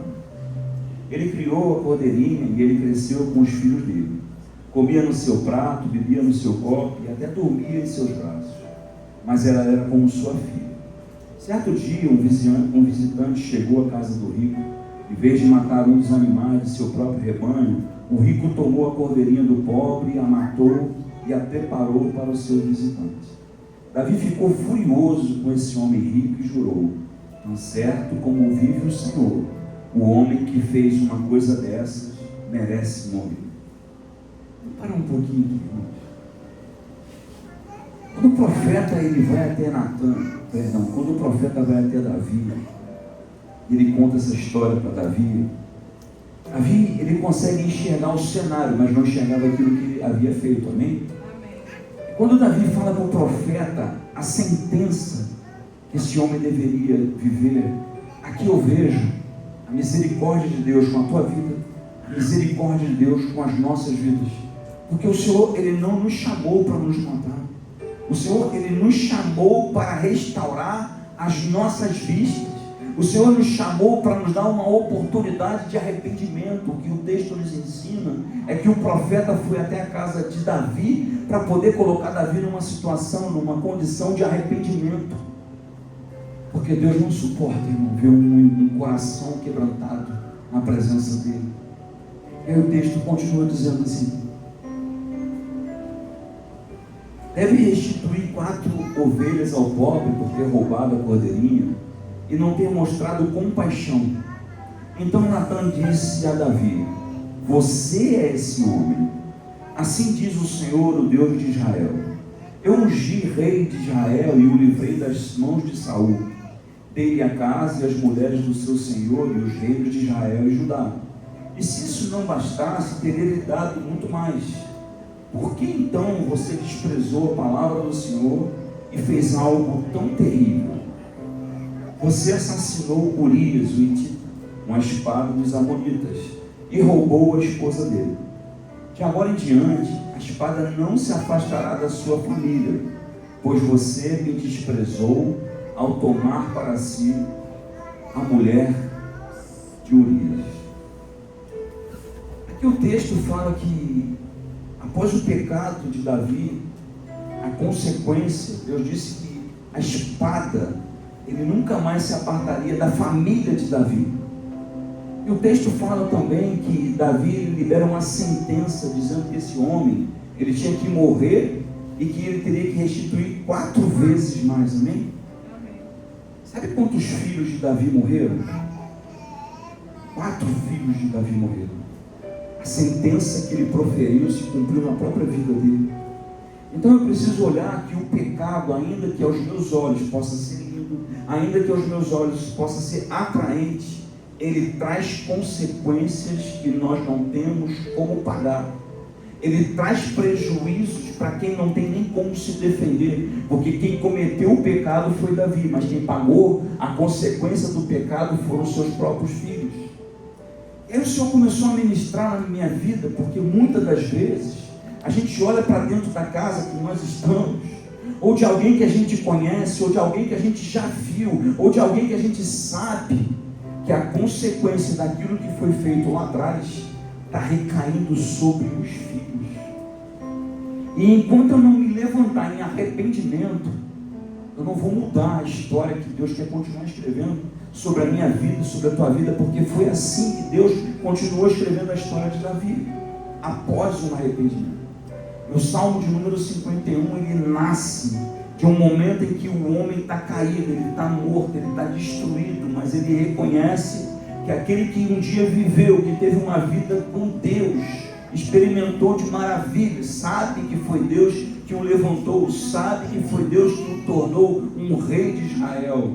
Ele criou a cordeirinha e ele cresceu com os filhos dele. Comia no seu prato, bebia no seu copo e até dormia em seus braços. Mas ela era como sua filha. Certo dia, um visitante chegou à casa do rico. Em vez de matar um dos animais de seu próprio rebanho, o rico tomou a cordeirinha do pobre, a matou e a preparou para o seu visitante. Davi ficou furioso com esse homem rico e jurou: tão certo como vive o Senhor, o homem que fez uma coisa dessas merece morrer. Para um pouquinho aqui, irmãos. Quando o profeta ele vai até quando o profeta vai até Davi, ele conta essa história para Davi. Davi, ele consegue enxergar o cenário, mas não enxergava aquilo que ele havia feito, amém? Quando Davi fala para o profeta a sentença que esse homem deveria viver, aqui eu vejo a misericórdia de Deus com a tua vida, a misericórdia de Deus com as nossas vidas, porque o Senhor ele não nos chamou para nos matar, o Senhor ele nos chamou para restaurar as nossas vistas. O Senhor nos chamou para nos dar uma oportunidade de arrependimento. O que o texto nos ensina é que o profeta foi até a casa de Davi para poder colocar Davi numa situação, numa condição de arrependimento. Porque Deus não suporta, irmão, ver um coração quebrantado na presença dEle. E aí o texto continua dizendo assim: deve restituir 4 ovelhas ao pobre por ter roubado a cordeirinha e não ter mostrado compaixão. Então Natã disse a Davi: você é esse homem. Assim diz o Senhor, o Deus de Israel: eu ungi rei de Israel e o livrei das mãos de Saul. Dei-lhe a casa e as mulheres do seu senhor e os reinos de Israel e Judá. E se isso não bastasse, teria lhe dado muito mais. Por que então você desprezou a palavra do Senhor e fez algo tão terrível? Você assassinou Urias, o Hitita, com a espada dos amonitas, e roubou a esposa dele. De agora em diante, a espada não se afastará da sua família, pois você me desprezou ao tomar para si a mulher de Urias. Aqui o texto fala que, após o pecado de Davi, a consequência, Deus disse que a espada ele nunca mais se apartaria da família de Davi. E o texto fala também que Davi libera uma sentença dizendo que esse homem ele tinha que morrer e que ele teria que restituir 4 vezes mais, amém? Sabe quantos filhos de Davi morreram? 4 filhos de Davi morreram. A sentença que ele proferiu se cumpriu na própria vida dele. Então eu preciso olhar que o pecado, ainda que aos meus olhos possa ser lindo, ainda que aos meus olhos possa ser atraente, ele traz consequências que nós não temos como pagar. Ele traz prejuízos para quem não tem nem como se defender, porque quem cometeu o pecado foi Davi, mas quem pagou a consequência do pecado foram seus próprios filhos. E aí o Senhor começou a ministrar na minha vida, porque muitas das vezes a gente olha para dentro da casa que nós estamos, ou de alguém que a gente conhece, ou de alguém que a gente já viu, ou de alguém que a gente sabe que a consequência daquilo que foi feito lá atrás está recaindo sobre os filhos. E enquanto eu não me levantar em arrependimento, eu não vou mudar a história que Deus quer continuar escrevendo sobre a minha vida, sobre a tua vida, porque foi assim que Deus continuou escrevendo a história de Davi, após um arrependimento. O Salmo de número 51, ele nasce de um momento em que o homem está caído, ele está morto, ele está destruído, mas ele reconhece que aquele que um dia viveu, que teve uma vida com Deus, experimentou de maravilhas, sabe que foi Deus que o levantou, sabe que foi Deus que o tornou um rei de Israel.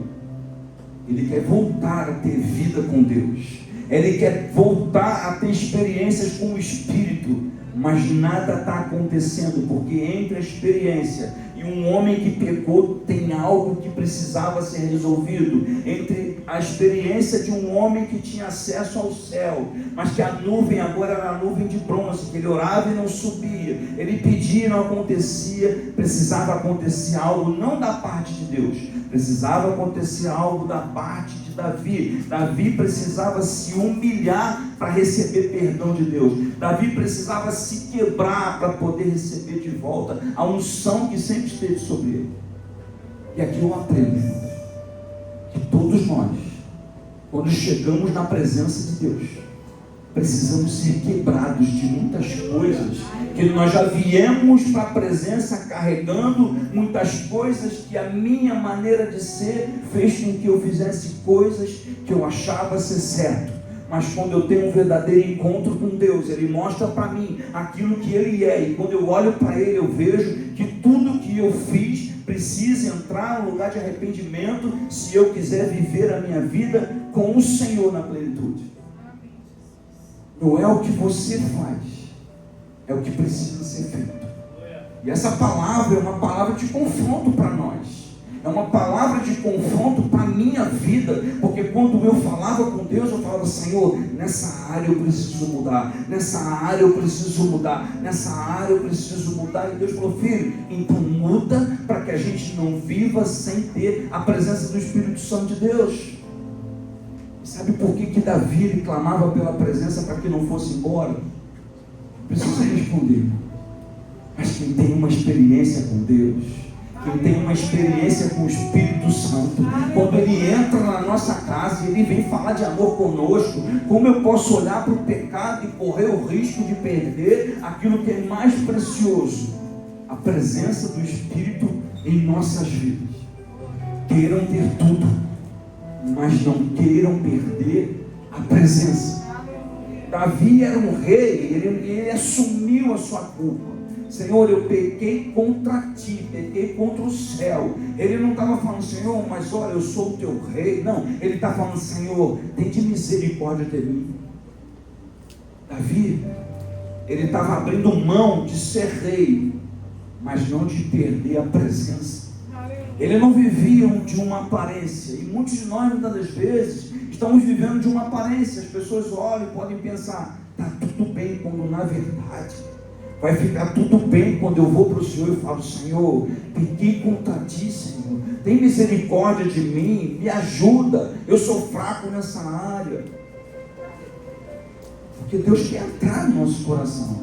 Ele quer voltar a ter vida com Deus, ele quer voltar a ter experiências com o Espírito, mas nada está acontecendo, porque entre a experiência e um homem que pecou tem algo que precisava ser resolvido. Entre a experiência de um homem que tinha acesso ao céu, mas que a nuvem agora era a nuvem de bronze, que ele orava e não subia, ele pedia e não acontecia, precisava acontecer algo não da parte de Deus, precisava acontecer algo da parte de Davi. Davi precisava se humilhar para receber perdão de Deus. Davi precisava se quebrar para poder receber de volta a unção que sempre esteve sobre ele. E aqui eu aprendo que todos nós, quando chegamos na presença de Deus, precisamos ser quebrados de muitas coisas, que nós já viemos para a presença carregando muitas coisas que a minha maneira de ser fez com que eu fizesse coisas que eu achava ser certo. Mas quando eu tenho um verdadeiro encontro com Deus, Ele mostra para mim aquilo que Ele é, e quando eu olho para Ele, eu vejo que tudo que eu fiz precisa entrar no lugar de arrependimento, se eu quiser viver a minha vida com o Senhor na plenitude. Não é o que você faz, é o que precisa ser feito. E essa palavra é uma palavra de confronto para nós. É uma palavra de confronto para a minha vida, porque quando eu falava com Deus, eu falava: Senhor, nessa área eu preciso mudar, nessa área eu preciso mudar, nessa área eu preciso mudar. E Deus falou: filho, então muda, para que a gente não viva sem ter a presença do Espírito Santo de Deus. Sabe por que Davi ele clamava pela presença para que não fosse embora? Precisa responder. Mas quem tem uma experiência com Deus, quem tem uma experiência com o Espírito Santo, quando ele entra na nossa casa e ele vem falar de amor conosco, como eu posso olhar para o pecado e correr o risco de perder aquilo que é mais precioso? A presença do Espírito em nossas vidas. Queiram ter tudo, mas não queiram perder a presença. Davi era um rei, ele assumiu a sua culpa. Senhor, eu pequei contra ti, pequei contra o céu. Ele não estava falando: Senhor, mas olha, eu sou o teu rei. Não, ele está falando: Senhor, tem de misericórdia de mim. Davi, ele estava abrindo mão de ser rei, mas não de perder a presença. Ele não vivia de uma aparência, e muitos de nós, muitas das vezes, estamos vivendo de uma aparência. As pessoas olham e podem pensar: está tudo bem, quando na verdade vai ficar tudo bem quando eu vou para o Senhor e falo: Senhor, pequei contra ti, Senhor, tem misericórdia de mim, me ajuda, eu sou fraco nessa área. Porque Deus quer entrar no nosso coração,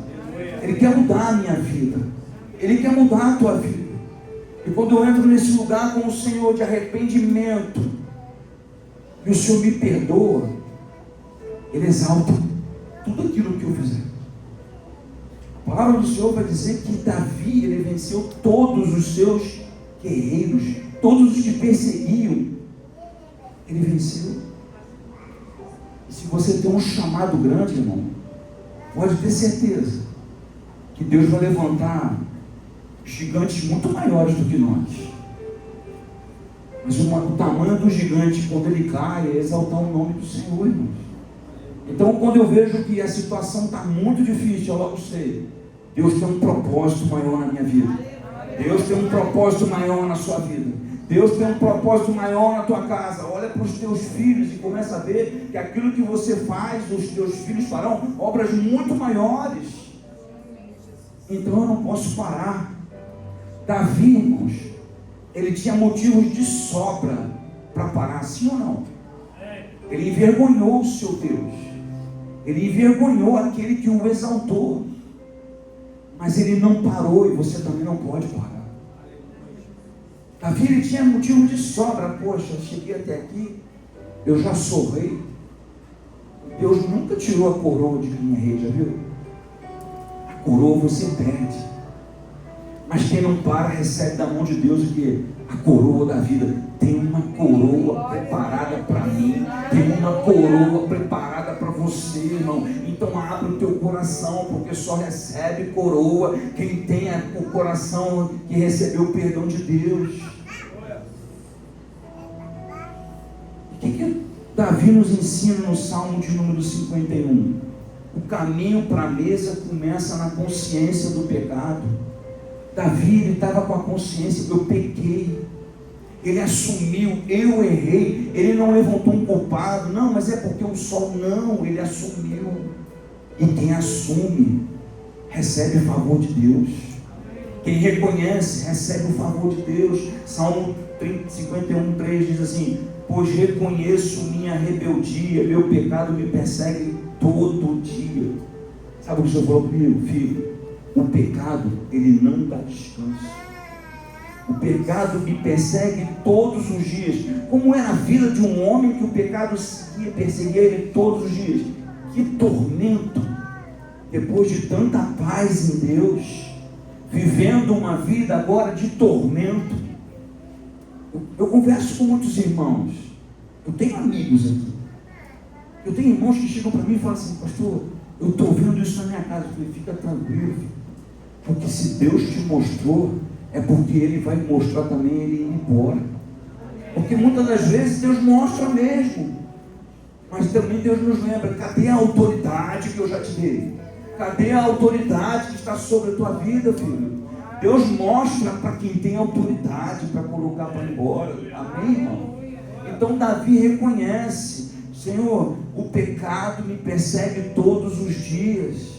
Ele quer mudar a minha vida, Ele quer mudar a tua vida. E quando eu entro nesse lugar com o Senhor de arrependimento, e o Senhor me perdoa, Ele exalta tudo aquilo que eu fizer. A palavra do Senhor vai dizer que Davi, ele venceu todos os seus guerreiros, todos os que perseguiam, ele venceu. E se você tem um chamado grande, irmão, pode ter certeza que Deus vai levantar gigantes muito maiores do que nós. Mas o tamanho do gigante, quando ele cai, é exaltar o nome do Senhor, irmãos. Então, quando eu vejo que a situação está muito difícil, eu logo sei: Deus tem um propósito maior na minha vida. Deus tem um propósito maior na sua vida. Deus tem um propósito maior na tua casa. Olha para os teus filhos e começa a ver que aquilo que você faz, os teus filhos farão obras muito maiores. Então eu não posso parar. Davi, irmãos, ele tinha motivos de sobra para parar, sim ou não? Ele envergonhou o seu Deus, ele envergonhou aquele que o exaltou, mas ele não parou, e você também não pode parar. Davi, ele tinha motivo de sobra. Poxa, eu cheguei até aqui, Eu já sou rei. Deus nunca tirou a coroa de quem é rei, já viu? A coroa você perde. Mas quem não para recebe da mão de Deus o quê? A coroa da vida. Tem uma coroa preparada para mim. Tem uma coroa preparada para você, irmão. Então abre o teu coração, porque só recebe coroa quem tem o coração que recebeu o perdão de Deus. O que Davi nos ensina no Salmo de número 51? O caminho para a mesa começa na consciência do pecado. Davi, ele estava com a consciência: eu pequei. Ele assumiu: eu errei. Ele não levantou um culpado, não, mas é porque o sol, não, ele assumiu. E quem assume recebe o favor de Deus. Quem reconhece recebe o favor de Deus. Salmo 51:3 diz assim: pois reconheço minha rebeldia, meu pecado me persegue todo dia. Sabe o que o Senhor falou comigo? Filho, o pecado, ele não dá descanso. O pecado me persegue todos os dias. Como era a vida de um homem que o pecado perseguia ele todos os dias? Que tormento! Depois de tanta paz em Deus, vivendo uma vida agora de tormento. Eu converso com muitos irmãos. Eu tenho amigos aqui. Eu tenho irmãos que chegam para mim e falam assim: pastor, eu estou vendo isso na minha casa. Eu falei: fica tranquilo, porque se Deus te mostrou, é porque Ele vai mostrar também ele ir embora. Porque muitas das vezes Deus mostra mesmo, mas também Deus nos lembra: cadê a autoridade que eu já te dei? Cadê a autoridade que está sobre a tua vida, filho? Deus mostra para quem tem autoridade para colocar para embora. Amém, irmão? Então Davi reconhece: Senhor, o pecado me persegue todos os dias.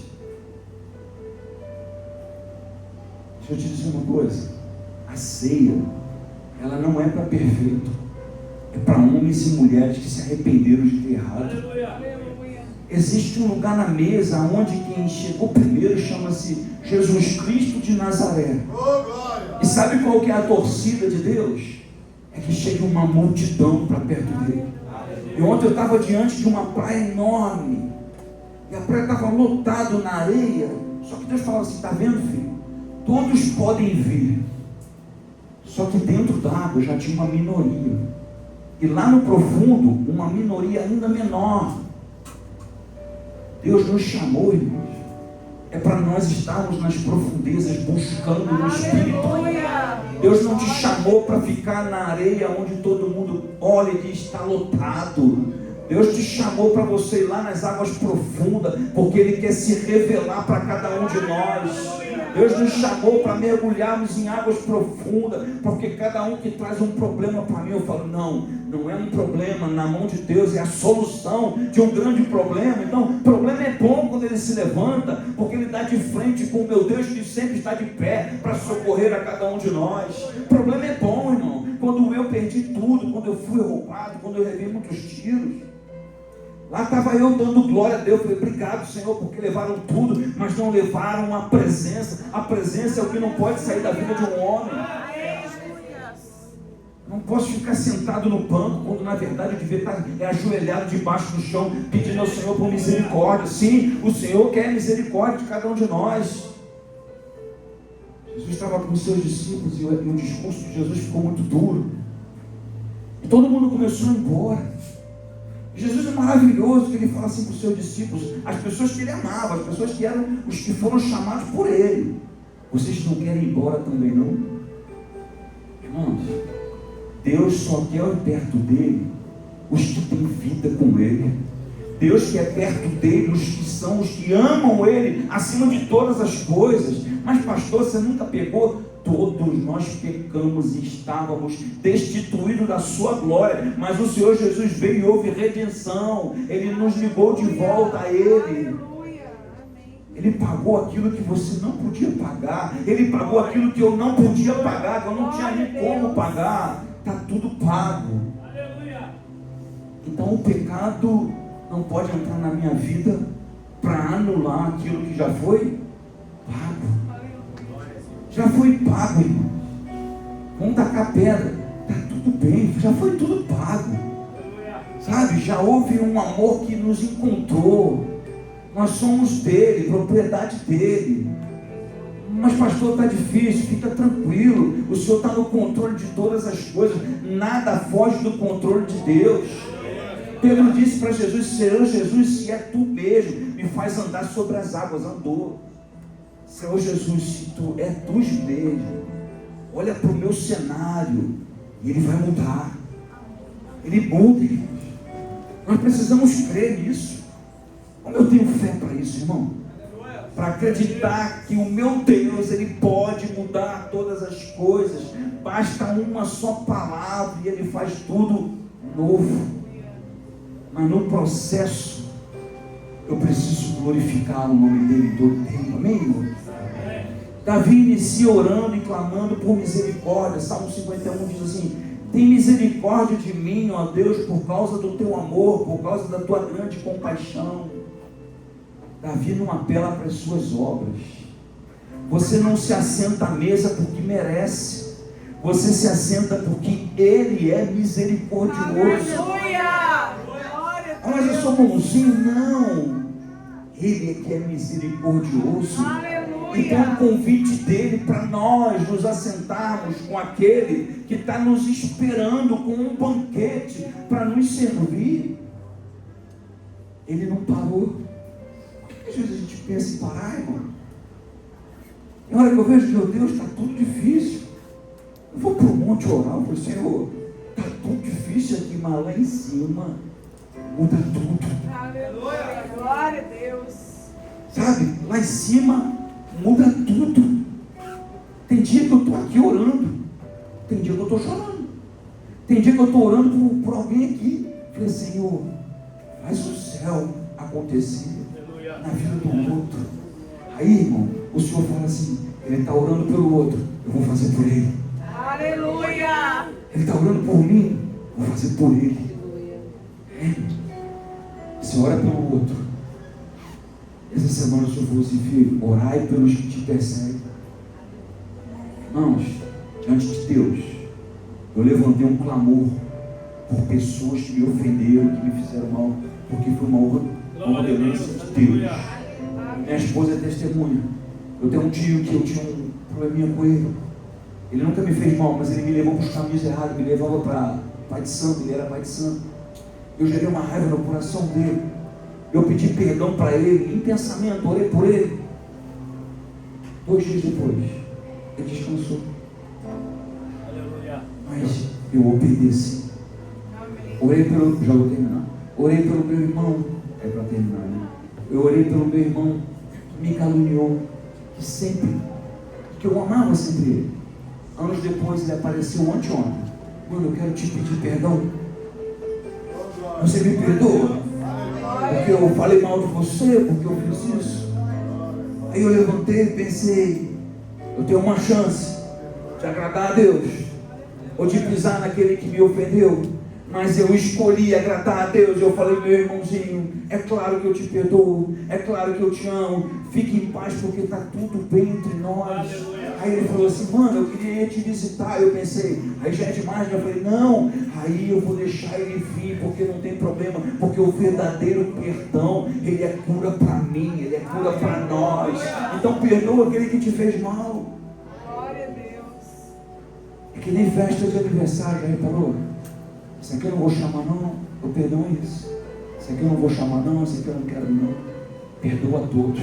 Deixa eu te dizer uma coisa: a ceia, ela não é para perfeito, é para homens e mulheres que se arrependeram de ter errado. Existe um lugar na mesa onde quem chegou primeiro chama-se Jesus Cristo de Nazaré. E sabe qual que é a torcida de Deus? É que chega uma multidão para perto dele. E ontem eu estava diante de uma praia enorme, e a praia estava lotada na areia. Só que Deus falava assim: está vendo, filho? Todos podem vir, só que dentro da água já tinha uma minoria, e lá no profundo uma minoria ainda menor. Deus nos chamou, irmãos, é para nós estarmos nas profundezas buscando no Espírito. Deus não te chamou para ficar na areia onde todo mundo olha e diz: está lotado. Deus te chamou para você ir lá nas águas profundas, porque Ele quer se revelar para cada um de nós. Deus nos chamou para mergulharmos em águas profundas, porque cada um que traz um problema para mim, eu falo: não, não é um problema, na mão de Deus é a solução de um grande problema. Então, o problema é bom quando ele se levanta, porque ele dá de frente com o meu Deus que sempre está de pé para socorrer a cada um de nós. O problema é bom, irmão, quando eu perdi tudo, quando eu fui roubado, quando eu levei muitos tiros. Lá estava eu dando glória a Deus. Falei: obrigado, Senhor, porque levaram tudo, mas não levaram a presença. A presença é o que não pode sair da vida de um homem. Não posso ficar sentado no banco, quando na verdade eu devia estar ajoelhado debaixo do chão, pedindo ao Senhor por misericórdia. Sim, o Senhor quer misericórdia de cada um de nós. Jesus estava com os seus discípulos, e o discurso de Jesus ficou muito duro, e todo mundo começou a ir embora. Jesus é maravilhoso, que Ele fala assim para os seus discípulos, as pessoas que Ele amava, as pessoas que eram os que foram chamados por Ele: vocês não querem ir embora também, não? Irmãos, Deus só quer perto dele os que têm vida com Ele. Deus quer perto dele os que são os que amam Ele acima de todas as coisas. Mas pastor, você nunca pegou? Todos nós pecamos e estávamos destituídos da sua glória, mas o Senhor Jesus veio e houve redenção. Ele nos ligou de volta a Ele. Ele pagou aquilo que você não podia pagar. Ele pagou aquilo que eu não podia pagar, que eu não tinha nem como pagar. Está tudo pago. Então o pecado não pode entrar na minha vida para anular aquilo que já foi pago. Já foi pago, irmão. Vamos tacar pedra. Está tudo bem, já foi tudo pago. Sabe, já houve um amor que nos encontrou. Nós somos dele, propriedade dele. Mas pastor, está difícil, fica tranquilo. O Senhor está no controle de todas as coisas. Nada foge do controle de Deus. Pedro disse para Jesus: Senhor Jesus, se é tu mesmo, me faz andar sobre as águas. Andou. Senhor Jesus, se tu é tu mesmo, olha para o meu cenário e ele vai mudar. Ele muda, irmãos. Nós precisamos crer nisso. Como eu tenho fé para isso, irmão? Para acreditar que o meu Deus, ele pode mudar todas as coisas. Basta uma só palavra e ele faz tudo novo. Mas no processo, eu preciso glorificar o nome dele todo tempo. Amém, irmão? Davi inicia orando e clamando por misericórdia. Salmo 51 diz assim: tem misericórdia de mim, ó Deus, por causa do teu amor, por causa da tua grande compaixão. Davi não apela para as suas obras. Você não se assenta à mesa porque merece. Você se assenta porque ele é misericordioso. Aleluia! Mas eu sou bonzinho? Não. Ele é que é misericordioso. Aleluia! Então o convite dele para nós nos assentarmos com aquele que está nos esperando com um banquete para nos servir. Ele não parou. Às vezes a gente pensa em parar, irmão. E olha que eu vejo, meu Deus, está tudo difícil. Eu vou para o monte orar, eu falo: Senhor, está tudo difícil aqui, mas lá em cima muda tudo. Aleluia! Glória a Deus! Sabe, lá em cima muda tudo. Tem dia que eu estou aqui orando, tem dia que eu estou chorando, tem dia que eu estou orando por alguém aqui. Falei: Senhor, faz o céu acontecer na vida do outro. Aí, irmão, o Senhor fala assim: ele está orando pelo outro, eu vou fazer por ele. Aleluia! Ele está orando por mim, eu vou fazer por ele. Você ora pelo outro. Essa semana o Senhor falou assim: filho, orai pelos que te perseguem. Irmãos, diante de Deus, eu levantei um clamor por pessoas que me ofenderam, que me fizeram mal, porque foi uma ordenança de Deus. Minha esposa é testemunha. Eu tenho um tio que eu tinha um probleminha com ele. Ele nunca me fez mal, mas ele me levou para os caminhos errados, me levava para pai de santo, ele era pai de santo. Eu gerei uma raiva no coração dele. Eu pedi perdão para ele, em pensamento, orei por ele. 2 dias depois, ele descansou. Mas eu obedeci. Orei pelo. Já vou terminar. Orei pelo meu irmão. É para terminar, né? Eu orei pelo meu irmão que me caluniou, que eu amava sempre ele. Anos depois ele apareceu anteontem. Mano, eu quero te pedir perdão. Você me perdoa? Porque eu falei mal de você, porque eu fiz isso. Aí eu levantei e pensei: eu tenho uma chance de agradar a Deus, ou de pisar naquele que me ofendeu. Mas eu escolhi agradar a Deus. Eu falei: meu irmãozinho, é claro que eu te perdoo, é claro que eu te amo, fique em paz porque está tudo bem entre nós. Aí ele falou assim: mano, eu queria te visitar. Eu pensei: aí já é demais. Eu falei: não, aí eu vou deixar ele vir, porque não tem problema, porque o verdadeiro perdão, ele é cura para mim, ele é cura para nós. Então perdoa aquele que te fez mal. Glória a Deus. É que nem festa de aniversário, já reparou? Isso aqui eu não vou chamar não, o perdão é isso. Isso aqui eu não vou chamar não, isso aqui eu não quero não. Perdoa a todos,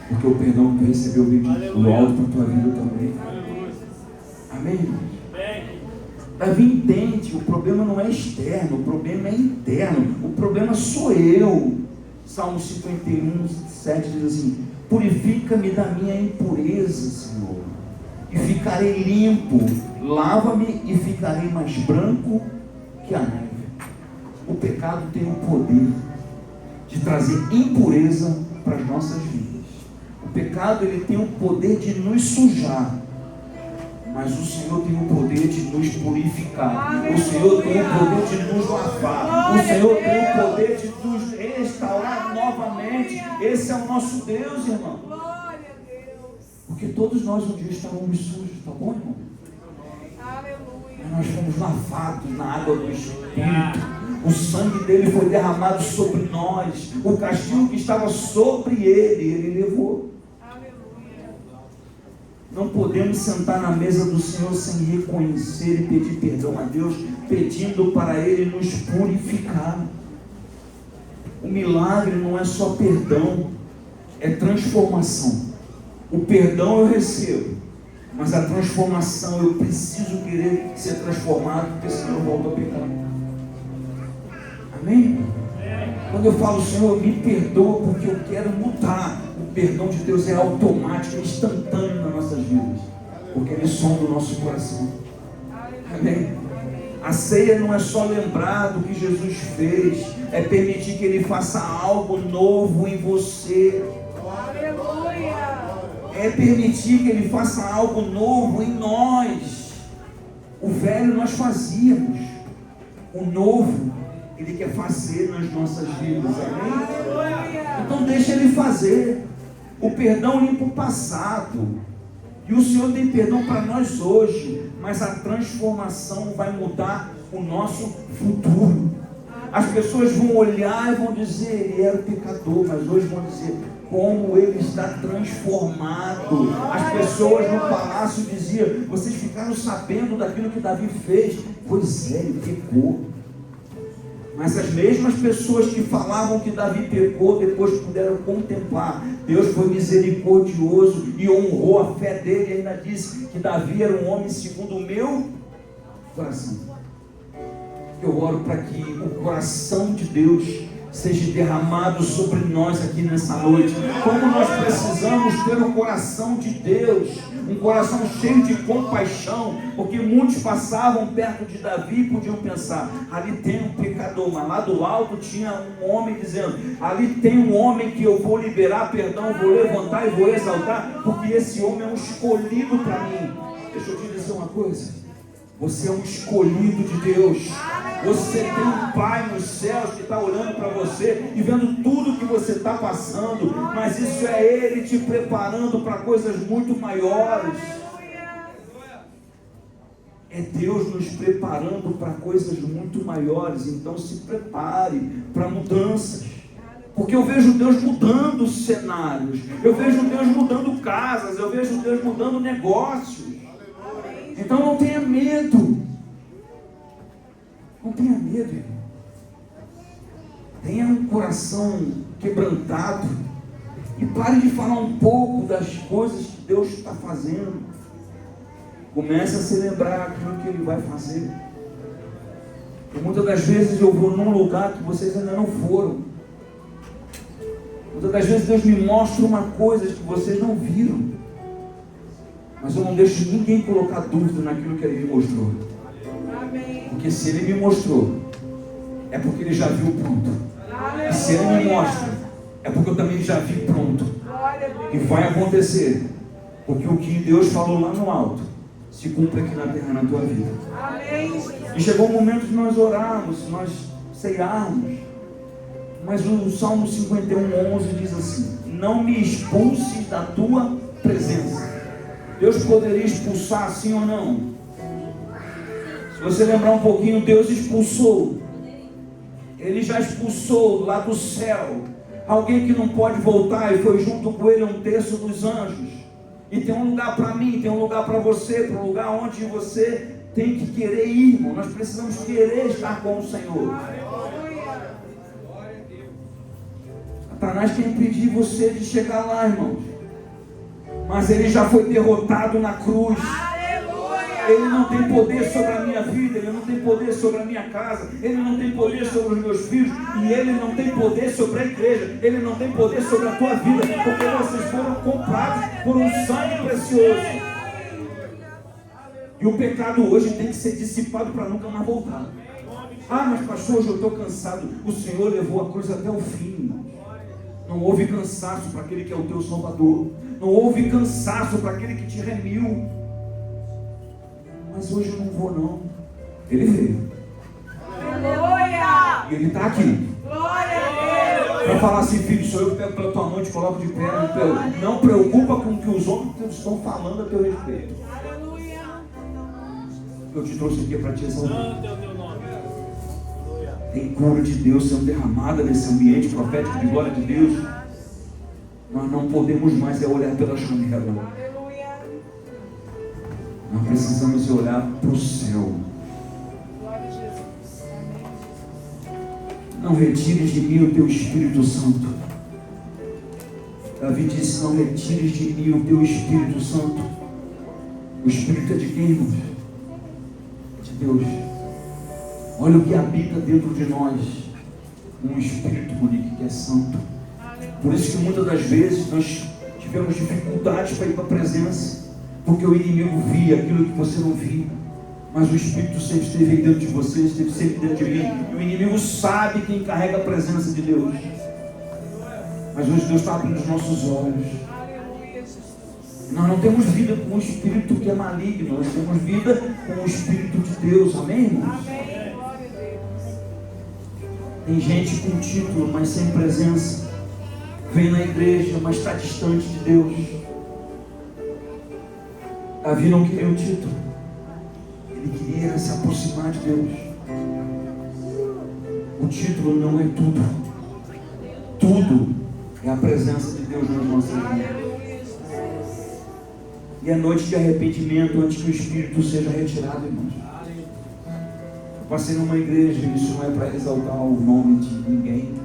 porque o perdão que tu recebeu vem do alto para a tua vida também. Amém, irmãos? Davi entende, o problema não é externo, o problema é interno, o problema sou eu. Salmo 51, 7 diz assim: purifica-me da minha impureza, Senhor, e ficarei limpo, lava-me e ficarei mais branco que a neve. O pecado tem o poder de trazer impureza para as nossas vidas. O pecado, ele tem o poder de nos sujar, mas o Senhor tem o poder de nos purificar. O Senhor tem o poder de nos lavar. O Senhor tem o poder de nos restaurar novamente. Esse é o nosso Deus, irmão. Glória a Deus. Porque todos nós um dia estávamos sujos, tá bom, irmão? Aleluia. Nós fomos lavados na água do Espírito. O sangue dele foi derramado sobre nós. O castigo que estava sobre ele, ele levou. Não podemos sentar na mesa do Senhor sem reconhecer e pedir perdão a Deus, pedindo para Ele nos purificar. O milagre não é só perdão, é transformação. O perdão eu recebo, mas a transformação eu preciso querer ser transformado, porque senão eu volto a pecar. Amém? Quando eu falo, Senhor, me perdoa porque eu quero mudar, o perdão de Deus é automático, é instantâneo nas nossas vidas, porque Ele sonda o nosso coração. Amém? A ceia não é só lembrar do que Jesus fez, é permitir que Ele faça algo novo em você. É permitir que Ele faça algo novo em nós. O velho nós fazíamos, o novo Ele quer fazer nas nossas vidas. Amém? Então deixa Ele fazer. O perdão limpa o passado, e o Senhor tem perdão para nós hoje, mas a transformação vai mudar o nosso futuro. As pessoas vão olhar e vão dizer, ele era pecador, mas hoje vão dizer, como ele está transformado. As pessoas no palácio diziam, vocês ficaram sabendo daquilo que Davi fez? Pois é, ele pecou. Mas as mesmas pessoas que falavam que Davi pecou, depois puderam contemplar. Deus foi misericordioso e honrou a fé dele, e ainda disse que Davi era um homem segundo o meu coração. Eu oro para que o coração de Deus seja derramado sobre nós aqui nessa noite. Como nós precisamos ter o coração de Deus, um coração cheio de compaixão, porque muitos passavam perto de Davi e podiam pensar, ali tem um pecador, mas lá do alto tinha um homem dizendo, ali tem um homem que eu vou liberar perdão, vou levantar e vou exaltar, porque esse homem é um escolhido para mim. Deixa eu te dizer uma coisa, você é um escolhido de Deus. Você tem um Pai nos céus que está olhando para você e vendo tudo que você está passando, mas isso é Ele te preparando para coisas muito maiores. É Deus nos preparando para coisas muito maiores. Então se prepare para mudanças, porque eu vejo Deus mudando cenários, eu vejo Deus mudando casas, eu vejo Deus mudando negócios. Então não tenha medo. Não tenha medo, irmão. Tenha um coração quebrantado e pare de falar um pouco das coisas que Deus está fazendo. Comece a se lembrar aquilo que Ele vai fazer. E muitas das vezes eu vou num lugar que vocês ainda não foram. Muitas das vezes Deus me mostra uma coisa que vocês não viram, mas eu não deixo ninguém colocar dúvida naquilo que Ele me mostrou. Porque se Ele me mostrou, é porque Ele já viu pronto. E se Ele me mostra, é porque eu também já vi pronto. E vai acontecer, porque o que Deus falou lá no alto se cumpre aqui na terra, na tua vida. E chegou o momento de nós orarmos, nós ceiarmos. Mas o Salmo 51:11 diz assim, não me expulses da tua presença. Deus poderia expulsar sim ou não? Se você lembrar um pouquinho, Deus expulsou. Ele já expulsou lá do céu alguém que não pode voltar, e foi junto com ele 1/3 dos anjos. E tem um lugar para mim, tem um lugar para você, para um lugar onde você tem que querer ir, irmão. Nós precisamos querer estar com o Senhor. Satanás quer impedir você de chegar lá, irmãos. Mas ele já foi derrotado na cruz. Ele não tem poder sobre a minha vida, Ele não tem poder sobre a minha casa, Ele não tem poder sobre os meus filhos, e Ele não tem poder sobre a igreja, Ele não tem poder sobre a tua vida, porque vocês foram comprados por um sangue precioso. E o pecado hoje tem que ser dissipado para nunca mais voltar. Ah, mas pastor, hoje eu estou cansado. O Senhor levou a cruz até o fim. Não houve cansaço para aquele que é o teu Salvador, não houve cansaço para aquele que te remiu. Mas hoje eu não vou não. Ele veio. Aleluia! E Ele está aqui. Glória a Deus! Para falar assim, filho, sou eu que pego pela tua mão e te coloco de pé. Não preocupa com o que os homens estão falando a teu respeito. Aleluia! Eu te trouxe aqui para te exaltar. Tem cura de Deus sendo derramada nesse ambiente profético de glória de Deus. Nós não podemos mais olhar pela janela. Aleluia. Nós precisamos olhar para o céu. Glória a Jesus. Amém. Não retires de mim o teu Espírito Santo. Davi disse: não retires de mim o teu Espírito Santo. O Espírito é de quem, irmãos? É de Deus. Olha o que habita dentro de nós. Um Espírito bonito que é santo. Por isso que muitas das vezes nós tivemos dificuldades para ir para a presença, porque o inimigo via aquilo que você não via, mas o Espírito sempre esteve aí dentro de você, esteve sempre dentro de mim, e o inimigo sabe quem carrega a presença de Deus. Mas hoje Deus está abrindo os nossos olhos. Nós não temos vida com um espírito que é maligno, nós temos vida com o Espírito de Deus, amém, irmãos? Amém. Glória a Deus. Tem gente com título, mas sem presença. Vem na igreja, mas está distante de Deus. Davi não queria o título. Ele queria se aproximar de Deus. O título não é tudo. Tudo é a presença de Deus nas nossas vidas. E é noite de arrependimento antes que o Espírito seja retirado, irmãos. Eu passei numa igreja, isso não é para exaltar o nome de ninguém.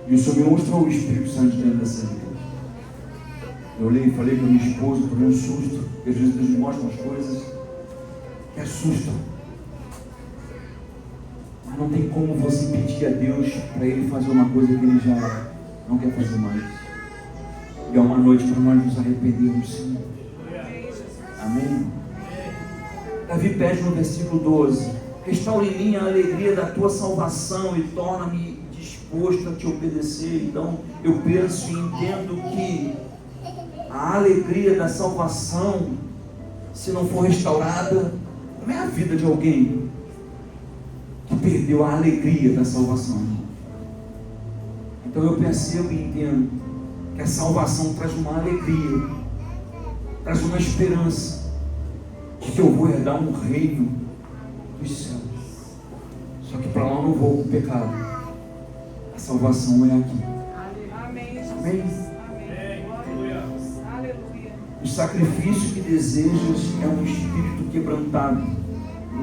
E o Senhor me mostrou o Espírito Santo dentro dessa igreja. Eu olhei e falei com a minha esposa, tomei um susto, porque às vezes Deus me mostra umas coisas que assustam. Mas não tem como você pedir a Deus para Ele fazer uma coisa que Ele já não quer fazer mais. E é uma noite para nós nos arrependermos, sim. Amém? Davi pede no versículo 12: restaure em mim a alegria da tua salvação e torna-me disposto a te obedecer. Então eu penso e entendo que a alegria da salvação, se não for restaurada, não é a vida de alguém que perdeu a alegria da salvação. Então eu percebo e entendo que a salvação traz uma alegria, traz uma esperança de que eu vou herdar um reino dos céus. Só que para lá eu não vou com o pecado. A salvação é aqui. Amém. Amém? Amém. Glória a Deus. Aleluia. O sacrifício que desejas é um espírito quebrantado.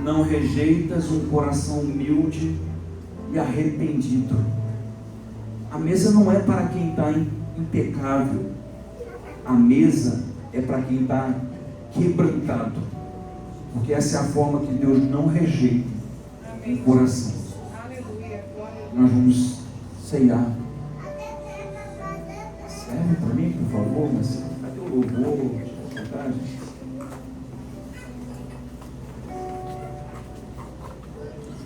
Não rejeitas um coração humilde e arrependido. A mesa não é para quem está impecável. A mesa é para quem está quebrantado. Porque essa é a forma que Deus não rejeita um coração. Aleluia. Glória a Deus. Nós vamos ceiar. Serve para mim, por favor, mas cadê o louvor?